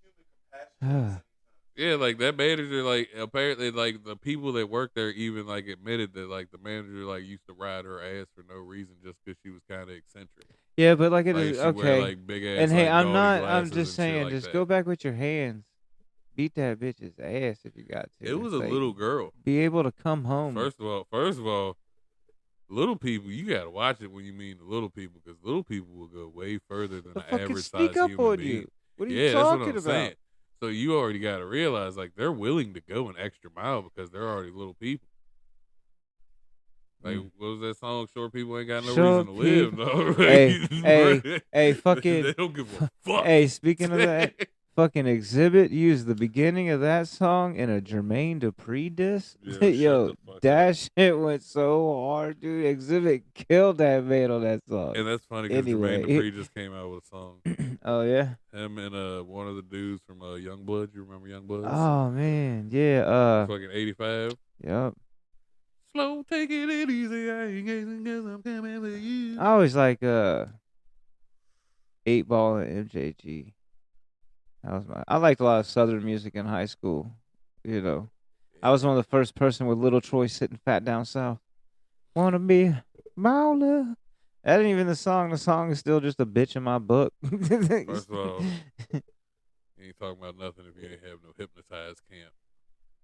Yeah, like that manager, like apparently, like the people that work there even like admitted that like the manager like used to ride her ass for no reason just because she was kind of eccentric. Yeah, but like it like, is she okay. wear, like, big ass, and hey, like, I'm not. gaudy I'm glasses just and shit saying, like just that. go back with your hands. Beat that bitch's ass if you got to. It was a like, little girl. Be able to come home. First of all, little people, you gotta watch it when you mean the little people, because little people will go way further than the average size human being. What are you talking about? Saying. So you already got to realize, like, they're willing to go an extra mile because they're already little people. Like, what was that song? Short people ain't got no reason to live. No, hey, fucking. They don't give a fuck. Hey, speaking of that, fucking Exhibit used the beginning of that song in a Jermaine Dupri diss. Yeah, yo, that shit went so hard, dude. Exhibit killed that man on that song. And that's funny because Anyway, Jermaine Dupri just came out with a song. Oh yeah. Him and one of the dudes from Youngblood. You remember Youngblood? Oh man, yeah. Fucking 85. Yep. Slow, take it easy. I ain't guessing 'cause I'm coming with you. I always like 8-Ball and MJG. I liked a lot of Southern music in high school. You know, I was one of the first person with Little Troy sitting fat down south. Wanna be Mauler. That ain't even the song. The song is still just a bitch in my book. First of all, you ain't talking about nothing if you ain't have no hypnotized camp.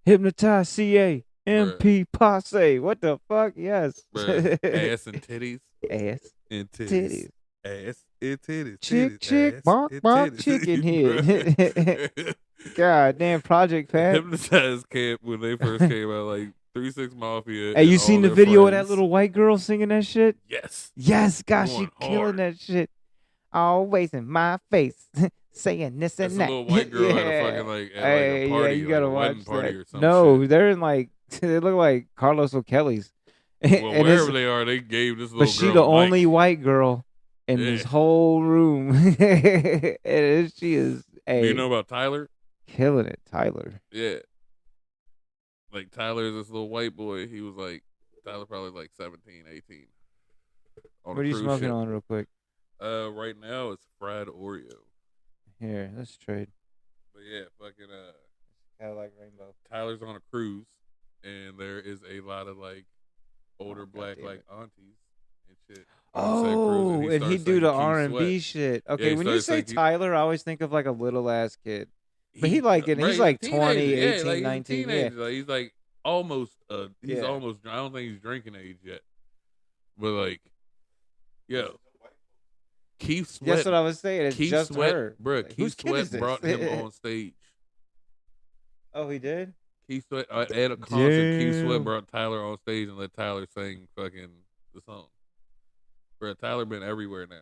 Hypnotize CA Bruh. MP Posse. What the fuck? Yes. Bruh, ass and titties. Ass. And titties. Titties. Ass and titties. Chick, titties, chick, ass, bonk, and bonk, titties. chicken head. God damn, Project Pat. Hypnotized camp when they first came out, like 3-6 Mafia. Hey, you and seen all the their video of friends. that little white girl singing that shit? Yes. Yes, gosh, Going she killing hard. that shit. Always in my face, saying this That's and a that. little white girl at a fucking Hey, a party, yeah, you gotta like a wedding watch party that. or some No, shit. they're in like they look like Carlos O'Kelly's. Well, And wherever they are, they gave this little but girl she the a only mic. white girl in this Yeah. whole room. And she is Do you know about Tyler? killing it, Tyler. Yeah. Like Tyler is this little white boy. He was like Tyler probably like 17, 18. On What a are you cruise smoking ship. on real quick? Right now it's fried Oreo. Here, let's trade. But yeah, fucking Cadillac Rainbow. Tyler's on a cruise and there is a lot of like older black damn like it. aunties and shit. on said cruise, Oh, and he starts do the singing Keith R&B Sweat. shit. Yeah, Okay, he when you started say singing Keith- Tyler, I always think of like a little ass kid. But he like it. bro, He's like a 20, teenager. 18, yeah, like 19. He's a teenager. Like, he's like almost he's Yeah. almost I don't think he's drinking age yet. But like yo, Keith Sweat. That's what I was saying. It's Keith just Sweat, her. bro. Like, whose Keith kid is Sweat this? brought him on stage. Oh, he did? Keith Sweat at a concert. Keith Sweat Damn. brought Tyler on stage and let Tyler sing fucking the song. Bro, Tyler been everywhere now.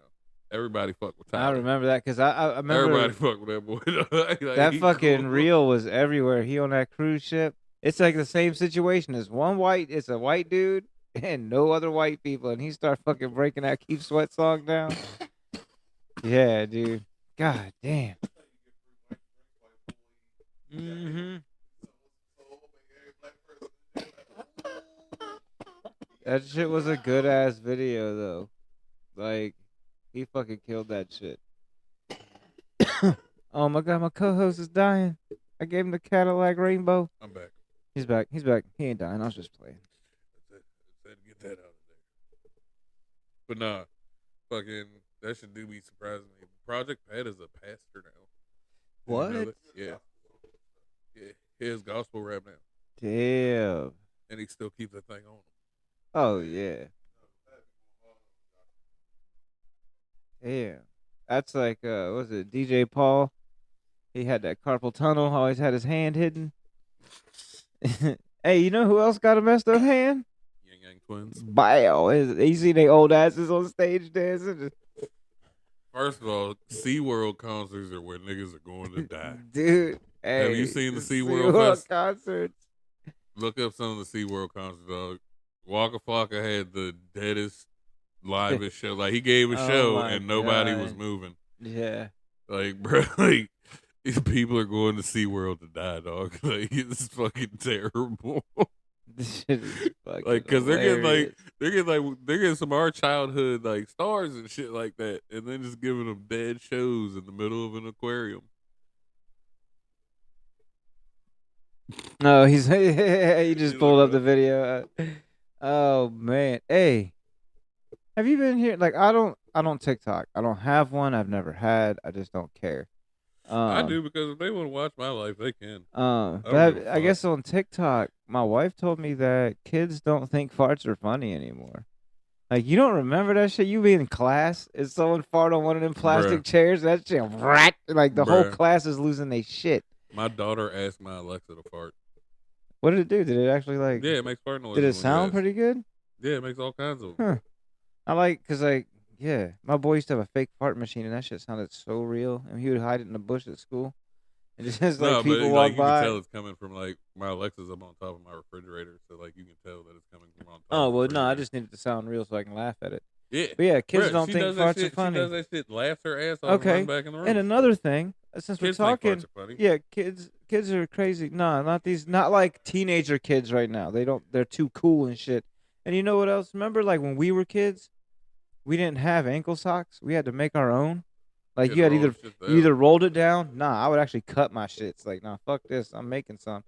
Everybody fuck with Tyler. I remember that because I remember Everybody fuck with that boy. Like, that he fucking cool. reel was everywhere. He on that cruise ship. It's like the same situation. It's it's a white dude and no other white people, and he start fucking breaking that Keith Sweat song down. Yeah, dude. God damn. Mm-hmm. That shit was a good ass video though. Like, he fucking killed that shit. Oh my god, my co-host is dying. I gave him the Cadillac Rainbow. I'm back. He's back. He's back. He ain't dying. I was just playing. That's it. Get that out of there. But nah, fucking that shit do be surprising me. Project Pat is a pastor now. Did you know What? that? Yeah. Yeah. He has gospel rap now. Damn. And he still keeps that thing on him. Oh yeah. Damn. That's like what was it DJ Paul? He had that carpal tunnel. Always had his hand hidden. Hey, you know who else got a messed up hand? Yang Yang Twins. Bow. You see they old asses on stage dancing. First of all, SeaWorld concerts are where niggas are going to die. Dude. Hey, Have you seen the SeaWorld Fest? concerts? Look up some of the SeaWorld concerts, dog. Waka Flocka had the deadest, livest show. Like, he gave a Oh show my and nobody God. was moving. Yeah. Like, bro, like, these people are going to SeaWorld to die, dog. Like, it's fucking terrible. This shit is fucking Like, because hilarious. they're getting some of our childhood, like, stars and shit like that, and then just giving them dead shows in the middle of an aquarium. No, he just You pulled look up the video. Oh man, hey, have you been here? Like, I don't TikTok. I don't have one. I've never had. I just don't care. I do, because if they want to watch my life, they can. But give a I fuck. guess on TikTok, my wife told me that kids don't think farts are funny anymore. Like, you don't remember that shit? You be in class and someone fart on one of them plastic Bruh. chairs. That shit, rat, like the whole Bruh. class is losing their shit. My daughter asked my Alexa to fart. What did it do? Did it actually like? Yeah, it makes fart noises. Did when it you sound ask. pretty good? Yeah, it makes all kinds of. Huh. I like, cause like, yeah, my boy used to have a fake fart machine, and that shit sounded so real. And he would hide it in the bush at school, and just like No, people but walk like you by. can tell it's coming from like my Alexa's up on top of my refrigerator, so like you can tell that it's coming from on top. Oh of the well, no, I refrigerator. just need it to sound real so I can laugh at it. Yeah. But yeah, kids Bruh, don't she think does that farts are shit- funny. She does that shit, laughs her ass off, Okay. and run back in the room. And another thing, since Kids we're think talking, farts are funny. yeah, kids are crazy. No, not these, not like teenager kids right now. They're too cool and shit. And you know what else? Remember, like when we were kids, we didn't have ankle socks. We had to make our own. Like Yeah, you had roll either shit you down. either rolled it down. Nah, I would actually cut my shits. Like, nah, fuck this. I'm making some.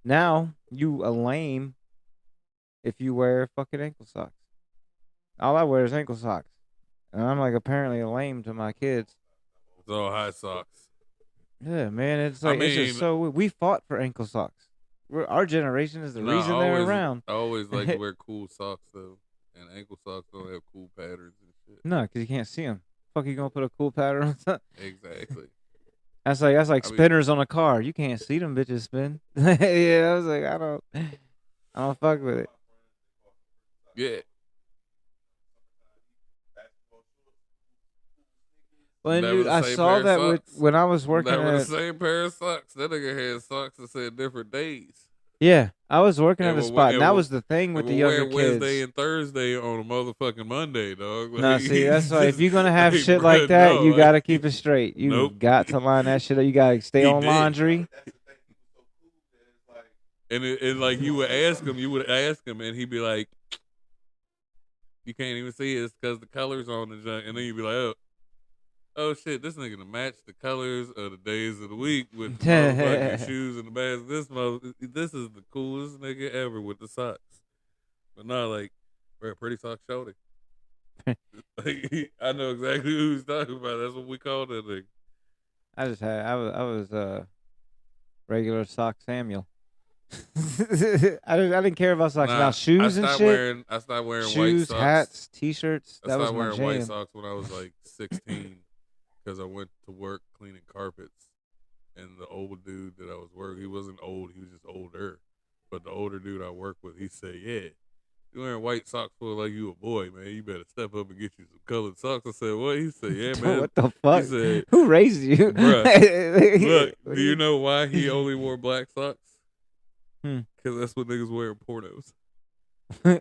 Now you a lame if you wear fucking ankle socks. All I wear is ankle socks. And I'm like apparently lame to my kids. It's all high socks. Yeah, man, it's like it's just so we fought for ankle socks. Our generation is the reason they're around. I always like to wear cool socks though, and ankle socks don't have cool patterns and shit. No, because you can't see them. Fuck, you gonna put a cool pattern on something? Exactly. That's like spinners on a car. You can't see them bitches spin. Yeah, I was like, I don't fuck with it. Yeah. Well, dude, I saw that when I was working Never at the same pair of socks. That nigga had socks that said different days. Yeah, I was working at a spot, and that was the thing with the younger kids. Wednesday and Thursday on a motherfucking Monday, dog. Like, no, see, that's why if you're gonna have shit like that, you gotta keep it straight. You got to line that shit up. You gotta stay on laundry. And like you would ask him, and he'd be like, "You can't even see it. It's because the colors on the junk." And then you'd be like, "Oh shit, this nigga to match the colors of the days of the week with the motherfucking shoes and the bags. This is the coolest nigga ever with the socks." But not like, bro, pretty sock shorty. Like, I know exactly who he's talking about. That's what we call that nigga. I was regular sock Samuel. I didn't care about socks. Now shoes and shit. I stopped wearing shoes, white socks. hats, t-shirts. I stopped wearing white socks when I was like 16 because I went to work cleaning carpets, and the old dude that I was working, he wasn't old, he was just older. But the older dude I worked with, he said, "Yeah, you wearing white socks for like you a boy, man. You better step up and get you some colored socks." I said, "What?" He said, "Yeah, man." What the fuck? He said, "Who raised you?" Bruh, look, do you know why he only wore black socks? Because that's what niggas wear in pornos. And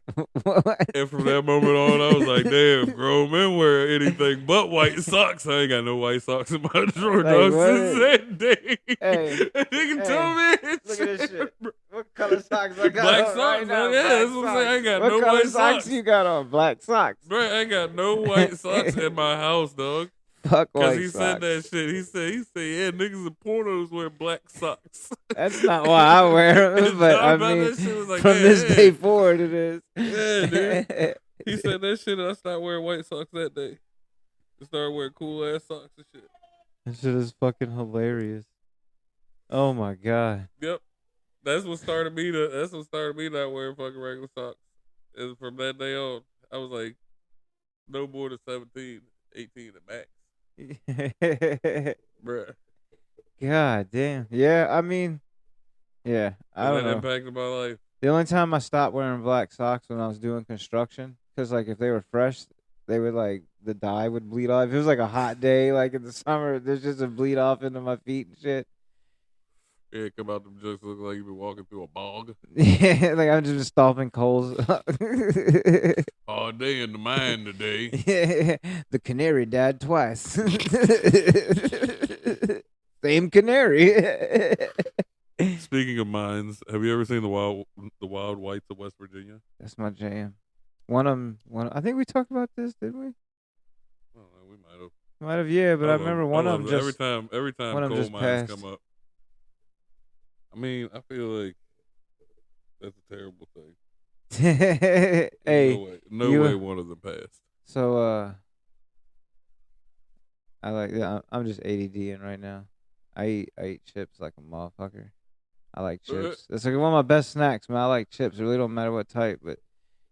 from that moment on, I was like, damn, grown men wear anything but white socks. I ain't got no white socks in my drawer, dog, since that day. Hey, nigga told me. Look at this shit. What color socks I got black on socks, right now? Yeah, that's what I'm saying. I ain't got no color white socks. You got on? Black socks. Bro, I ain't got no white socks in my house, dog. Fuck white socks. Because he said that shit. He said, yeah, niggas in pornos wear black socks. That's not why I wear them, but I mean, like, from this day forward, it is. Yeah, dude. He said that shit, and I started wearing white socks that day. I started wearing cool ass socks and shit. That shit is fucking hilarious. Oh my god. Yep. That's what started me not wearing fucking regular socks. And from that day on, I was like, no more than 17, 18 at max. Bruh. God damn. Yeah, I mean, yeah, I don't know. That impacted my life. The only time I stopped wearing black socks when I was doing construction, because like if they were fresh, they would like the dye would bleed off. If it was like a hot day, like in the summer, there's just a bleed off into my feet and shit. Yeah, come out them just look like you've been walking through a bog. Yeah, like I'm just stomping coals. All day in the mine today. Yeah, the canary died twice. Same canary. Speaking of mines, have you ever seen the Wild Whites of West Virginia? That's my jam. One of them. I think we talked about this, didn't we? I don't know, we might have. Might have, yeah. But I remember one of them just every time coal mines come up. I mean, I feel like that's a terrible thing. Hey, no way one of them passed. So, I'm just ADDing right now. I eat chips like a motherfucker. I like chips. It's like one of my best snacks, man. I like chips. It really don't matter what type. But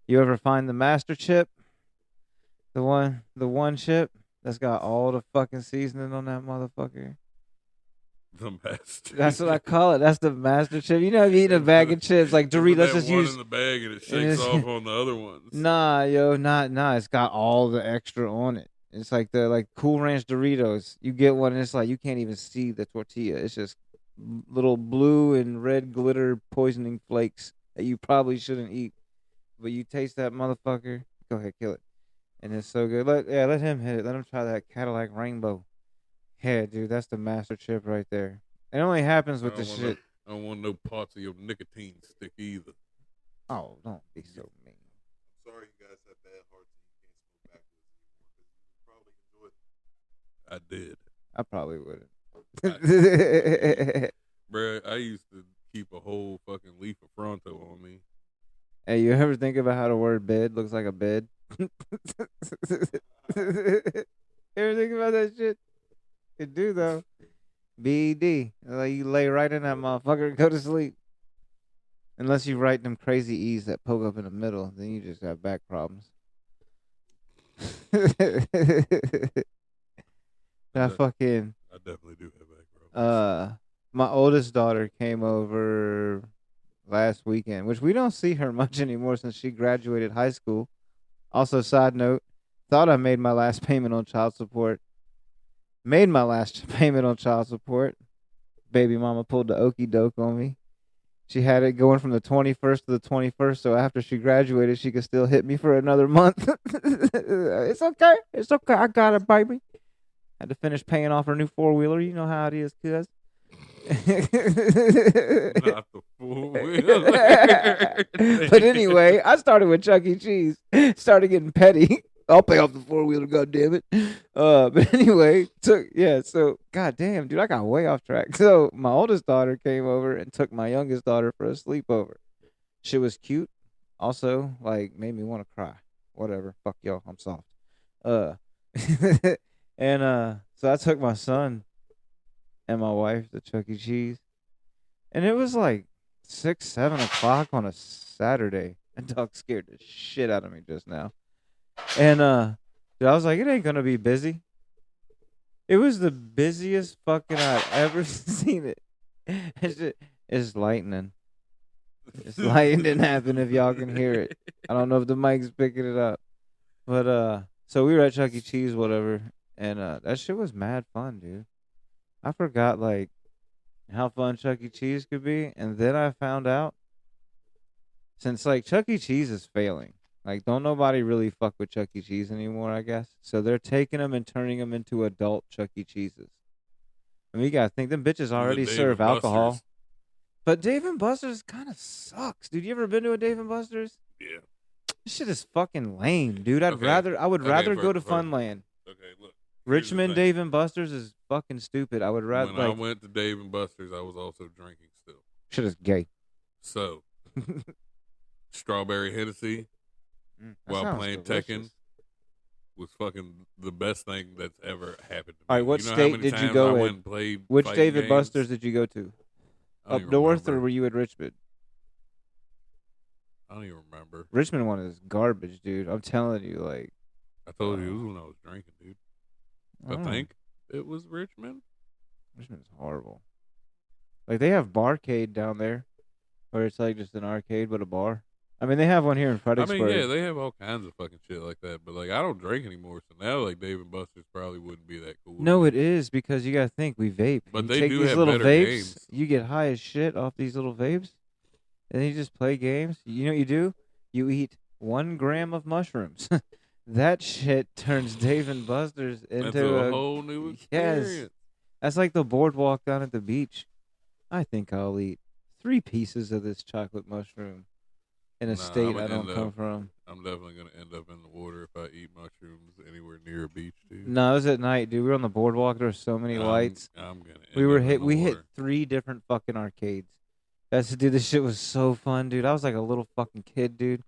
you ever find the master chip? The one chip that's got all the fucking seasoning on that motherfucker. The master. That's what I call it. That's the master chip. You know, if you eat a bag of chips like Doritos, let's just use in the bag and it shakes off on the other ones. Nah, it's got all the extra on it. It's like the Cool Ranch Doritos. You get one and it's like you can't even see the tortilla. It's just little blue and red glitter poisoning flakes that you probably shouldn't eat. But you taste that motherfucker. Go ahead, kill it. And it's so good. Let him hit it. Let him try that Cadillac Rainbow. Yeah, dude, that's the master chip right there. It only happens with the shit. I don't want no parts of your nicotine stick either. Oh, don't be so mean. I'm sorry you guys have bad hearts and you can't smoke backwards anymore. I did. I probably wouldn't. Bruh, I used to keep a whole fucking leaf of Fronto on me. Hey, you ever think about how the word bed looks like a bed? Ever think about that shit? It do though. BED. Like you lay right in that motherfucker and go to sleep. Unless you write them crazy E's that poke up in the middle, then you just have back problems. I definitely do have back problems. My oldest daughter came over last weekend, which we don't see her much anymore since she graduated high school. Also, side note, thought I made my last payment on child support. Made my last payment on child support. Baby mama pulled the okey doke on me. She had it going from the 21st to the 21st, so after she graduated, she could still hit me for another month. It's okay. It's okay. I got it, baby. Had to finish paying off her new 4-wheeler. You know how it is, cuz. Not the 4-wheeler. But anyway, I started with Chuck E. Cheese. Started getting petty. I'll pay off the 4-wheeler, goddammit. But anyway, so goddamn, dude, I got way off track. So my oldest daughter came over and took my youngest daughter for a sleepover. She was cute. Also, like, made me want to cry. Whatever. Fuck y'all. I'm soft. And so I took my son and my wife to Chuck E. Cheese. And it was like 6, 7 o'clock on a Saturday. And dog scared the shit out of me just now. And dude, I was like, it ain't gonna be busy. It was the busiest fucking I've ever seen it. It's lightning. It's lightning happen if y'all can hear it. I don't know if the mic's picking it up. But so we were at Chuck E. Cheese, whatever, and that shit was mad fun, dude. I forgot like how fun Chuck E. Cheese could be, and then I found out since like Chuck E. Cheese is failing. Like, don't nobody really fuck with Chuck E. Cheese anymore, I guess. So they're taking them and turning them into adult Chuck E. Cheeses. I mean, you gotta think, them bitches already serve alcohol. Buster's. But Dave & Buster's kind of sucks, dude. You ever been to a Dave & Buster's? Yeah. This shit is fucking lame, dude. I would rather go to Funland. Okay, look. Richmond Dave & Buster's is fucking stupid. I would rather. When I went to Dave & Buster's, I was also drinking still. Shit is gay. So, strawberry Hennessy. While playing Tekken was fucking the best thing that's ever happened to me. All right, what state did you go in? Which David Buster's did you go to? Up north, or were you at Richmond? I don't even remember. Richmond one is garbage, dude. I'm telling you, like. I told you it was when I was drinking, dude. I think it was Richmond. Richmond's horrible. Like, they have Barcade down there, where it's like just an arcade but a bar. I mean, they have one here in Fredericksburg. I mean, yeah, they have all kinds of fucking shit like that. But, like, I don't drink anymore, so now, like, Dave & Buster's probably wouldn't be that cool. No, it is, because you got to think, we vape. But you they take do these have little better vapes, games. You get high as shit off these little vapes, and then you just play games. You know what you do? You eat 1 gram of mushrooms. That shit turns Dave & Buster's into a whole new experience. Yes. That's like the boardwalk down at the beach. I think I'll eat 3 pieces of this chocolate mushroom. In a state I don't come from. I'm definitely going to end up in the water if I eat mushrooms anywhere near a beach, dude. No, it was at night, dude. We were on the boardwalk. There were so many lights. I'm going to We hit 3 different fucking arcades. Dude, this shit was so fun, dude. I was like a little fucking kid, dude.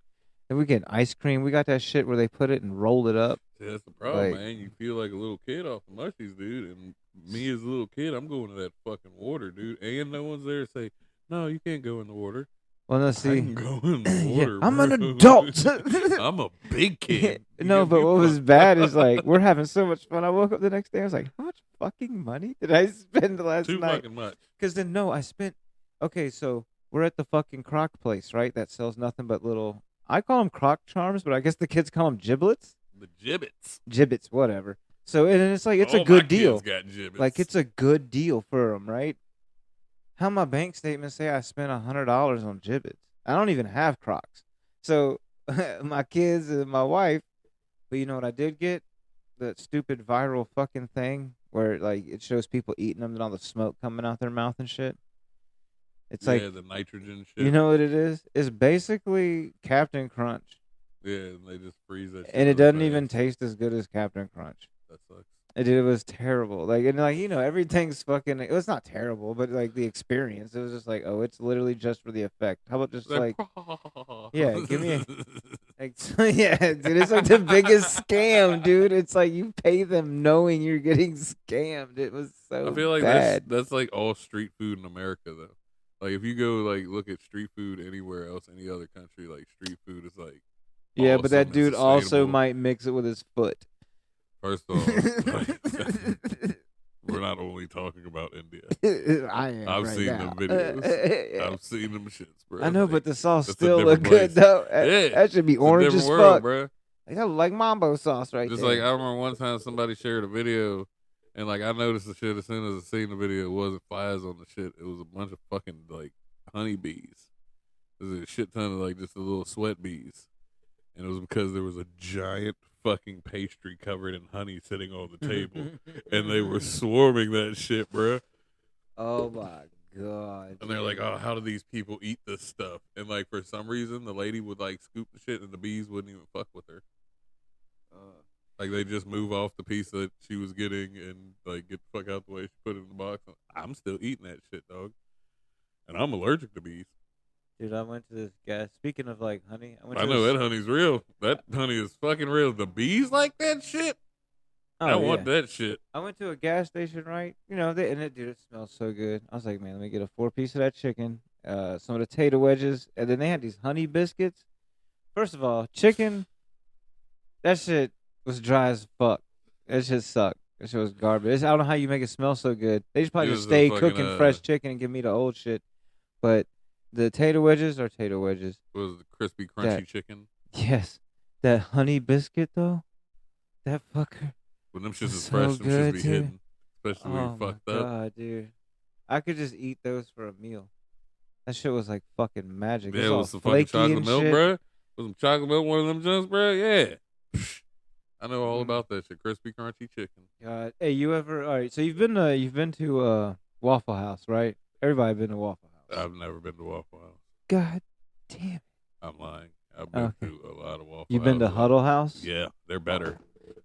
And we get ice cream. We got that shit where they put it and rolled it up. See, that's the problem, man. You feel like a little kid off the mushies, dude. And me as a little kid, I'm going to that fucking water, dude. And no one's there to say, no, you can't go in the water. Well, no, see, I can go in the water. I'm an adult. I'm a big kid. No, but what was bad is like we're having so much fun. I woke up the next day. I was like, how much fucking money did I spend last night? Too fucking much. Because then I spent. Okay, so we're at the fucking crock place, right? That sells nothing but little. I call them crock charms, but I guess the kids call them giblets. The gibbets. Gibbets, whatever. So and it's like it's all a good my deal. Kids got gibbets. Like it's a good deal for them, right? How my bank statement say I spent $100 on gibbets? I don't even have Crocs. So my kids and my wife, but you know what I did get? That stupid viral fucking thing where like it shows people eating them and all the smoke coming out their mouth and shit. It's like the nitrogen shit. You know what it is? It's basically Captain Crunch. Yeah, and they just freeze that shit. And it doesn't even taste as good as Captain Crunch. That sucks. It was terrible. Like, and like, you know, everything's fucking, it was not terrible, but like the experience, it was just like, oh, it's literally just for the effect. How about just like, yeah, give me Like, so, yeah, dude, it's like the biggest scam, dude. It's like you pay them knowing you're getting scammed. It was so I feel like bad. that's like all street food in America though. Like if you go like look at street food anywhere else, any other country, like street food is like Yeah, but that awesome and dude also sustainable. might mix it with his foot. First off, we're not only talking about India. I am. I've right seen now. them videos. I've seen them shits, bro. I know, Like, but the sauce that's a still look different good place. though. Yeah, That should be it's a orange different as world, fuck. bro. Like, I like mambo sauce right Just there. like I remember one time somebody shared a video, and like I noticed the shit as soon as I seen the video. It wasn't flies on the shit. It was a bunch of fucking like honeybees. It was a shit ton of like just a little sweat bees, and it was because there was a giant fucking pastry covered in honey sitting on the table, and they were swarming that shit, bro. Oh my god. And they're like, "Oh, how do these people eat this stuff?" And like for some reason, the lady would like scoop the shit, and the bees wouldn't even fuck with her. Like they just move off the piece that she was getting and like get the fuck out the way. She put it in the box. I'm still eating that shit, dog. And I'm allergic to bees. Dude, I went to this gas. Speaking of like honey, I know that honey's real. That honey is fucking real. The bees like that shit. Oh, I want that shit. I went to a gas station, right? You know, dude, it smells so good. I was like, man, let me get a 4-piece of that chicken, some of the tater wedges, and then they had these honey biscuits. First of all, chicken, that shit was dry as fuck. That shit sucked. That shit was garbage. I don't know how you make it smell so good. They just probably just stay cooking fresh chicken and give me the old shit. But the tater wedges are tater wedges. Was the crispy, crunchy chicken? Yes. That honey biscuit, though, that fucker. When them shits is So fresh, them good, shits be too. hidden. Especially when you fucked up. God, dude. I could just eat those for a meal. That shit was like fucking magic. Yeah, it was some fucking chocolate milk, bro. Was some chocolate milk one of them joints, bro? Yeah. I know all about that shit. Crispy, crunchy chicken. God. Hey, you ever? All right. So you've been to Waffle House, right? Everybody been to Waffle House. I've never been to Waffle House. God damn it. I'm lying. I've been to a lot of Waffle Houses. You've been to Huddle House? Yeah, they're better.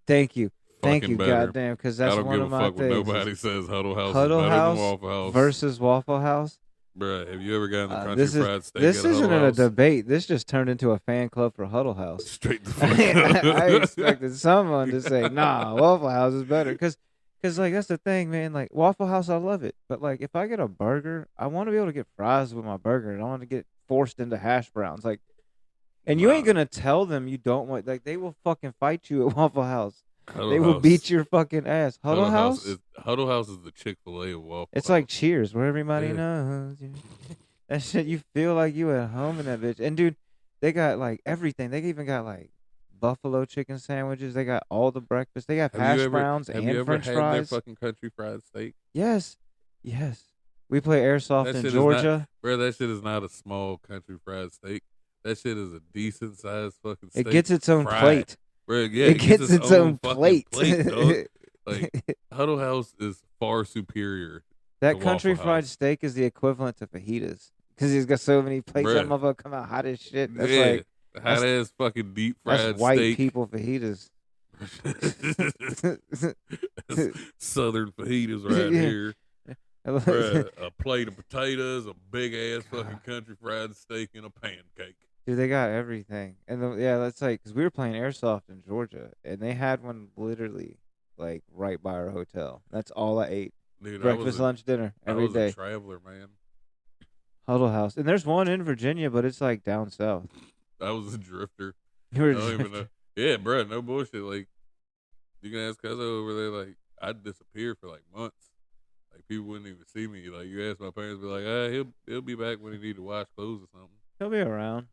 Thank you. Thank Fucking you, better. goddamn, because that's one of my I don't give a fuck things. what nobody says. Huddle House Huddle is better House than Waffle House versus Waffle House. Bruh, have you ever gotten the country fried steak This at a isn't Huddle a House? debate. This just turned into a fan club for Huddle House. Straight the fuck up. I expected someone to say, nah, Waffle House is better. Because like, that's the thing, man. Like, Waffle House, I love it. But, like, if I get a burger, I want to be able to get fries with my burger. And I want to get forced into hash browns. Like, and you ain't going to tell them you don't want, like, they will fucking fight you at Waffle House. They will beat your fucking ass. Huddle House? Huddle House is the Chick-fil-A of Waffle It's House. like Cheers, where everybody knows. That shit, you feel like you at home in that bitch. And, dude, they got, like, everything. They even got, like, buffalo chicken sandwiches. They got all the breakfast. They got hash browns and French fries. Have you ever had their fucking country fried steak? Yes. We play airsoft in Georgia. Bro, that shit is not a small country fried steak. That shit is a decent sized fucking steak. It gets its own plate. Bro, yeah, it gets its own plate. Dog. Like, Huddle House is far superior. That country fried steak is the equivalent to fajitas. Because he's got so many plates. Bruh. That motherfucker come out hot as shit. That's like hot ass fucking deep fried that's white steak. people fajitas. Southern fajitas right here. Bruh, a plate of potatoes, a big ass fucking country fried steak, and a pancake. Dude, they got everything. And that's like, because we were playing airsoft in Georgia, and they had one literally like right by our hotel. That's all I ate. Dude, breakfast, lunch, dinner every day. I was a traveler, man. Huddle House, and there's one in Virginia, but it's like down south. I was a drifter. You were I don't even know. Yeah, bro, no bullshit. Like, you can ask Cuzzo over there. Like, I'd disappear for like months. Like, people wouldn't even see me. Like, you ask my parents, be like, he'll be back when he need to wash clothes or something. He'll be around.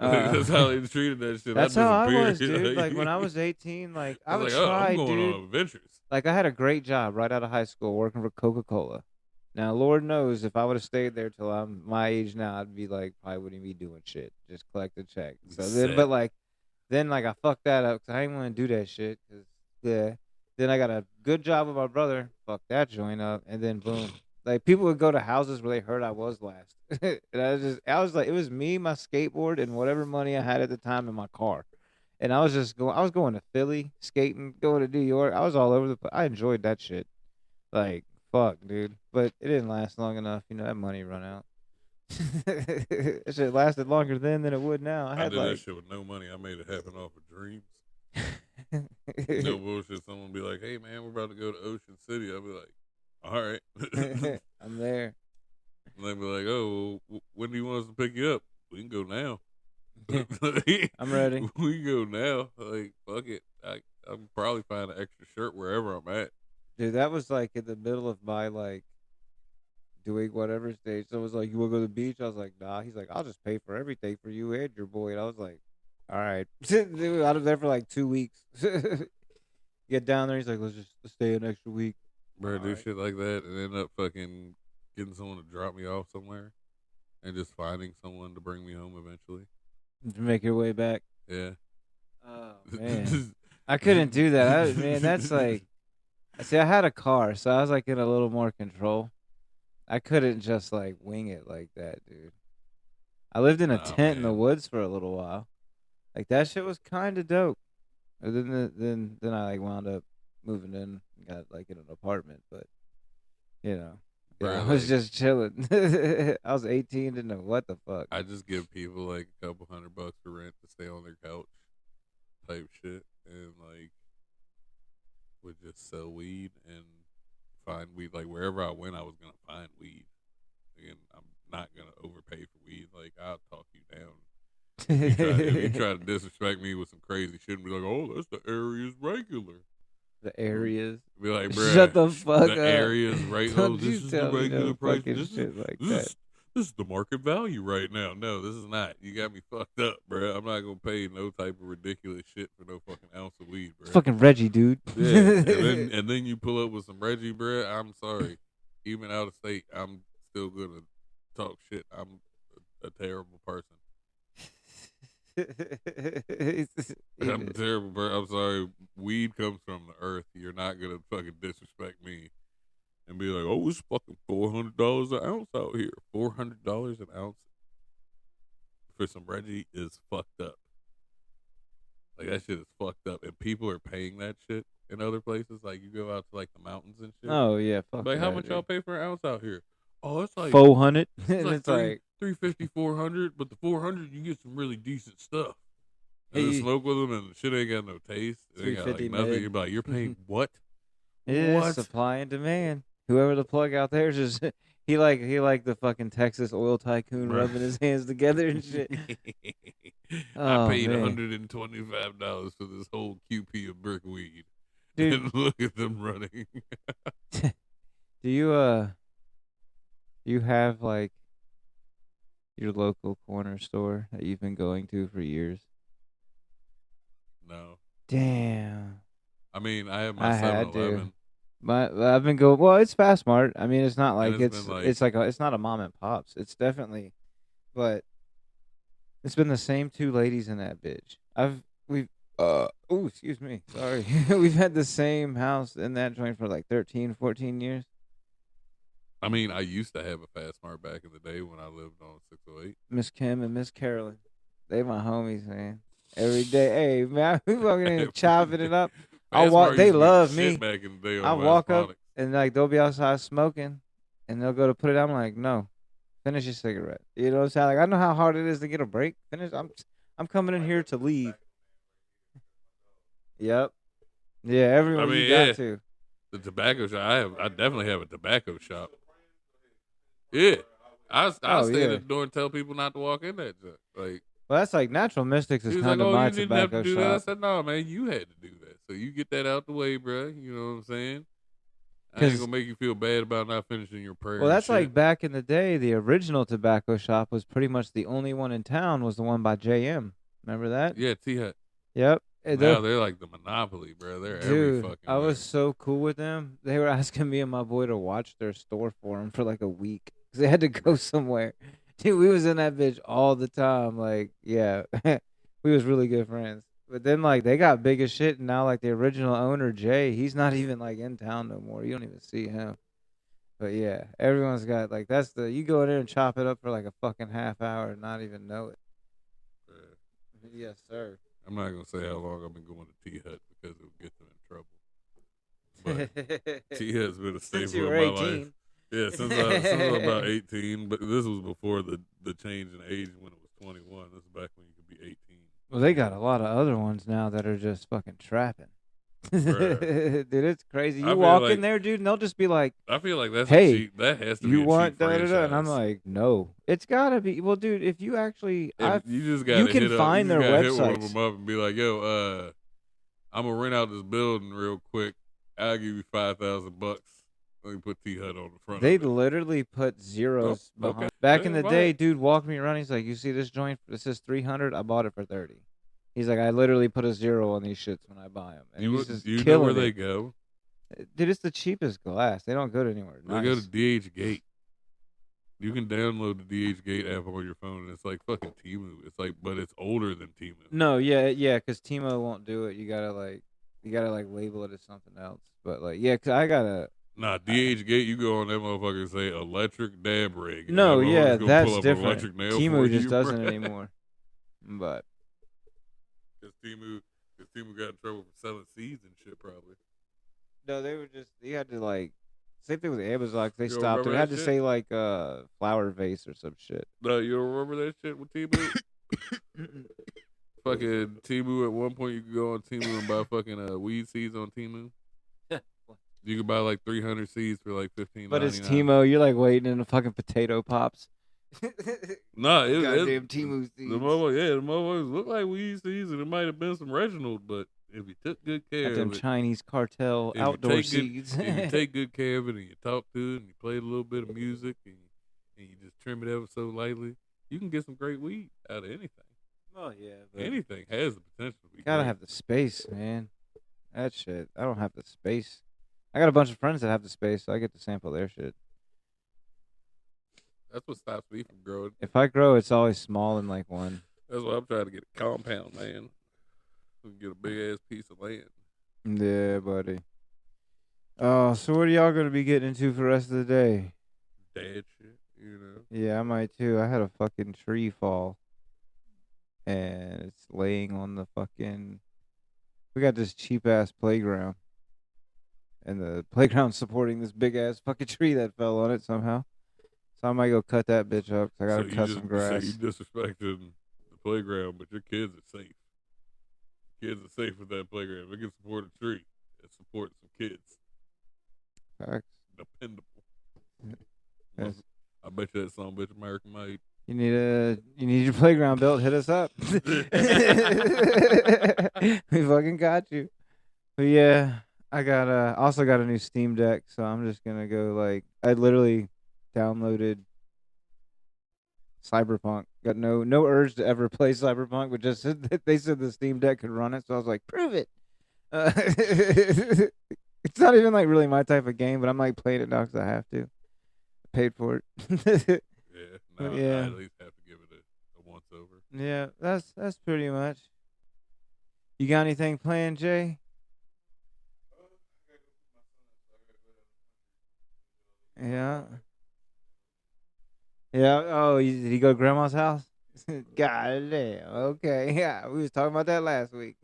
That's how they treated that shit. That's how I was, dude. Like, when I was 18, like, I would try, I'm going dude. on adventures. Like, I had a great job right out of high school working for Coca-Cola. Now, Lord knows, if I would have stayed there till I'm my age now, I'd be like, probably wouldn't be doing shit. Just collect a check. So then, but like, I fucked that up because I didn't want to do that shit. Cause, yeah. Then I got a good job with my brother. Fuck that joint up. And then boom. Like, people would go to houses where they heard I was last. And I was like, it was me, my skateboard, and whatever money I had at the time in my car. And I was going to Philly, skating, going to New York. I was all over the place. I enjoyed that shit. Like, fuck, dude. But it didn't last long enough. You know, that money run out. That shit lasted longer then than it would now. I did that shit with no money. I made it happen off of dreams. No bullshit. Someone be like, "Hey man, we're about to go to Ocean City." I'll be like, "All right, I'm there." And they be like, "Oh, well, when do you want us to pick you up? We can go now." I'm ready. We can go now. Like, fuck it. I can probably find an extra shirt wherever I'm at. Dude, that was like in the middle of my doing whatever stage. So it was like, "You want to go to the beach?" I was like, "Nah." He's like, "I'll just pay for everything for you and your boy." And I was like, "All right." Dude, I was there for like 2 weeks. Get down there. He's like, let's stay an extra week. Bro, do shit like that and end up fucking getting someone to drop me off somewhere and just finding someone to bring me home eventually. To make your way back. Yeah. Oh, man. I couldn't do that. Man, that's like... See, I had a car, so I was like in a little more control. I couldn't just like wing it like that, dude. I lived in a tent in the woods for a little while. Like that shit was kind of dope. And then I like wound up moving in, and got like in an apartment, but you know, Bro, I was just chilling. I was 18, didn't know what the fuck. I just give people like a couple $100 for rent to stay on their couch, type shit, and like would just sell weed and find weed. Like wherever I went, I was gonna find weed. And I'm not gonna overpay for weed. Like I'll talk you down. If you try to disrespect me with some crazy shit and be like, "Oh, that's the area's regular." The areas. Be like, bruh, shut the fuck up. The area's right. Don't this is the regular price. This is the market value right now. No, this is not. You got me fucked up, bruh. I'm not gonna pay no type of ridiculous shit for no fucking ounce of weed, bruh. It's fucking Reggie, dude. Yeah, and then you pull up with some Reggie, bruh. I'm sorry. Even out of state, I'm still gonna talk shit. I'm a terrible person. I'm terrible, bro. I'm sorry. Weed comes from the earth. You're not gonna fucking disrespect me and be like, "Oh, it's fucking $400 an ounce out here." $400 an ounce for some Reggie is fucked up. Like that shit is fucked up, and people are paying that shit in other places. Like you go out to like the mountains and shit. Oh yeah, fuck. Like how much y'all pay for an ounce out here? Oh, it's like 400. It's like 350, 400. But the 400, you get some really decent stuff. And then smoke with them, and the shit ain't got no taste. It ain't got like nothing. You're like, you're paying what? Yeah, what? Supply and demand. Whoever the plug out there is just he like the fucking Texas oil tycoon rubbing his hands together and shit. I paid $125 for this whole QP of brick weed. Dude, and look at them running. Do you have like your local corner store that you've been going to for years? No. Damn. I mean, I have my 7-Eleven. I've been going. Well, it's Fast Mart. I mean, it's not like it's it's not a mom and pops. It's definitely, but it's been the same two ladies in that bitch. Excuse me. Sorry. We've had the same house in that joint for like 13, 14 years. I mean, I used to have a Fast Mart back in the day when I lived on 608. Miss Kim and Miss Carolyn. They my homies, man. Every day. Hey, man, we walking in and chopping it up. I walk. They love me. Back in the day I walk up and like they'll be outside smoking, and they'll go to put it down. I'm like, no, finish your cigarette. You know what I'm saying? Like I know how hard it is to get a break. Finish. I'm coming in here to leave. Yep. Yeah, everyone. You got to. The tobacco shop. I definitely have a tobacco shop. Yeah, I stay at the door and tell people not to walk in that joint. Like, well, that's like Natural Mystics is kind of my tobacco shop. That. I said, no, man, you had to do that. So you get that out the way, bro. You know what I'm saying? I ain't gonna make you feel bad about not finishing your prayer. Well, that's like back in the day. The original tobacco shop was pretty much the only one in town. Was the one by JM. Remember that? Yeah, T-Hut. Yep. Now they're like the monopoly, bro. They're every fucking. I was so cool with them. They were asking me and my boy to watch their store for them for like a week because they had to go somewhere. Dude, we was in that bitch all the time. Like, yeah, we was really good friends. But then, like, they got big as shit, and now, like, the original owner, Jay, he's not even, like, in town no more. You don't even see him. But, yeah, everyone's got, like, you go in there and chop it up for, like, a fucking half hour and not even know it. Yes, sir. I'm not going to say how long I've been going to T-Hut because it would get them in trouble. But T-Hut's been a staple of my life. Yeah, since I was about 18, but this was before the change in age when it was 21. This is back when you could be 18. Well, they got a lot of other ones now that are just fucking trapping. Dude, it's crazy. You walk in there, dude, and they'll just be like, I feel like that's hey, cheap. That has to be you a want cheap da, da, franchise. da, and I'm like, no, it's gotta be. Well, dude, if you actually, you just gotta can find their websites. Hit one of them up and be like, yo, I'm gonna rent out this building real quick. I'll give you $5,000. Let me put T-Hut on the front. They literally put zeros behind. Back in the day, dude walked me around. He's like, you see this joint? This says 300. I bought it for 30. He's like, I literally put a zero on these shits when I buy them. And you know where they go? Dude, it's the cheapest glass. They don't go anywhere. They go to DH Gate. You can download the DH Gate app on your phone, and it's like fucking Temu. It's like, but it's older than Temu. No, yeah, because Temu won't do it. You gotta label it as something else. But like, yeah, cause I gotta. Nah, DH Gate, you go on that motherfucker and say electric dab rig. No, yeah, that's different. Temu just doesn't anymore. But because Temu got in trouble for selling seeds and shit, probably. No, they were just, you had to like, same thing with Amazon, they stopped it. It had to say like flower vase or some shit. No, you don't remember that shit with Temu? Fucking Temu, at one point you could go on Temu and buy fucking weed seeds on Temu. You could buy like 300 seeds for like $15.99. But it's Temu, you're like waiting in the fucking potato pops. Nah, goddamn Temu seeds. The motherfuckers look like weed seeds, and it might have been some Reginald, but if you took good care of it, Chinese cartel outdoor seeds. If you take good care of it, and you talk to it, and you play a little bit of music, and you just trim it ever so lightly, you can get some great weed out of anything. Oh yeah, anything has the potential to be. Gotta have the space, man. That shit. I don't have the space. I got a bunch of friends that have the space, so I get to sample their shit. That's what stops me from growing. If I grow, it's always small in like one. That's why I'm trying to get a compound, man. Get a big ass piece of land. Yeah, buddy. Oh, so what are y'all gonna be getting into for the rest of the day? Dad shit, you know. Yeah, I might too. I had a fucking tree fall, and it's laying on the fucking. We got this cheap ass playground, and the playground's supporting this big ass fucking tree that fell on it somehow. So I might go cut that bitch up. I gotta cut some grass. So you disrespecting the playground, but your kids are safe. Kids are safe with that playground. It can support a tree. It supports some kids. Facts. Dependable. Yes. I bet you that song, bitch, American Made. You need your playground built. Hit us up. We fucking got you. But yeah, I also got a new Steam Deck, so I'm just gonna go like I literally downloaded Cyberpunk. Got no urge to ever play Cyberpunk, but just they said the Steam Deck could run it, so I was like, prove it. It's not even like really my type of game, but I'm like playing it now because I have to. I paid for it. I at least have to give it a once over. Yeah, that's pretty much. You got anything planned, Jay? Yeah. Yeah. Oh, did he go to Grandma's house? God damn. Okay. Yeah, we was talking about that last week.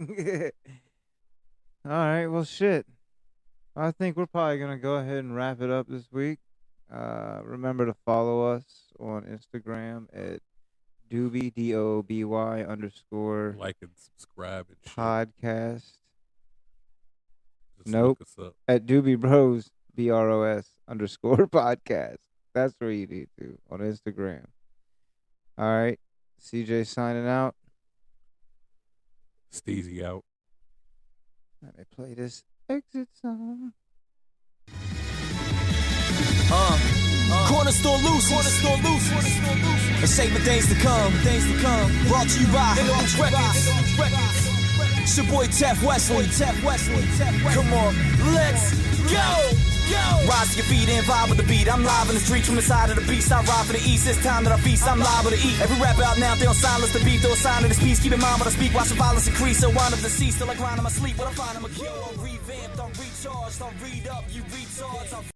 All right. Well, shit. I think we're probably gonna go ahead and wrap it up this week. Remember to follow us on Instagram at Doobie DOOBY _ like and subscribe and podcast. Just nope. Look us up. At Doobie Bros BROS _ podcast. That's where you need to on Instagram. All right. CJ signing out. Steezy out. Let me play this exit song. Corner store loose, and saving things to come. Brought to you by Records. It's your boy Tef Wesley. Come on, let's go. Rise to your feet and vibe with the beat. I'm live in the streets from the side of the beast. I ride for the east. It's time that I feast. I'm liable to eat. Every rapper out now, they don't silence the beat. They'll sign of this piece. Keep in mind what I speak. Watch the violence increase. So wind up the sea. Still like grind in my sleep. What I find, I'm a cure. I'm revamped. I'm recharged. I'm read up. You retards.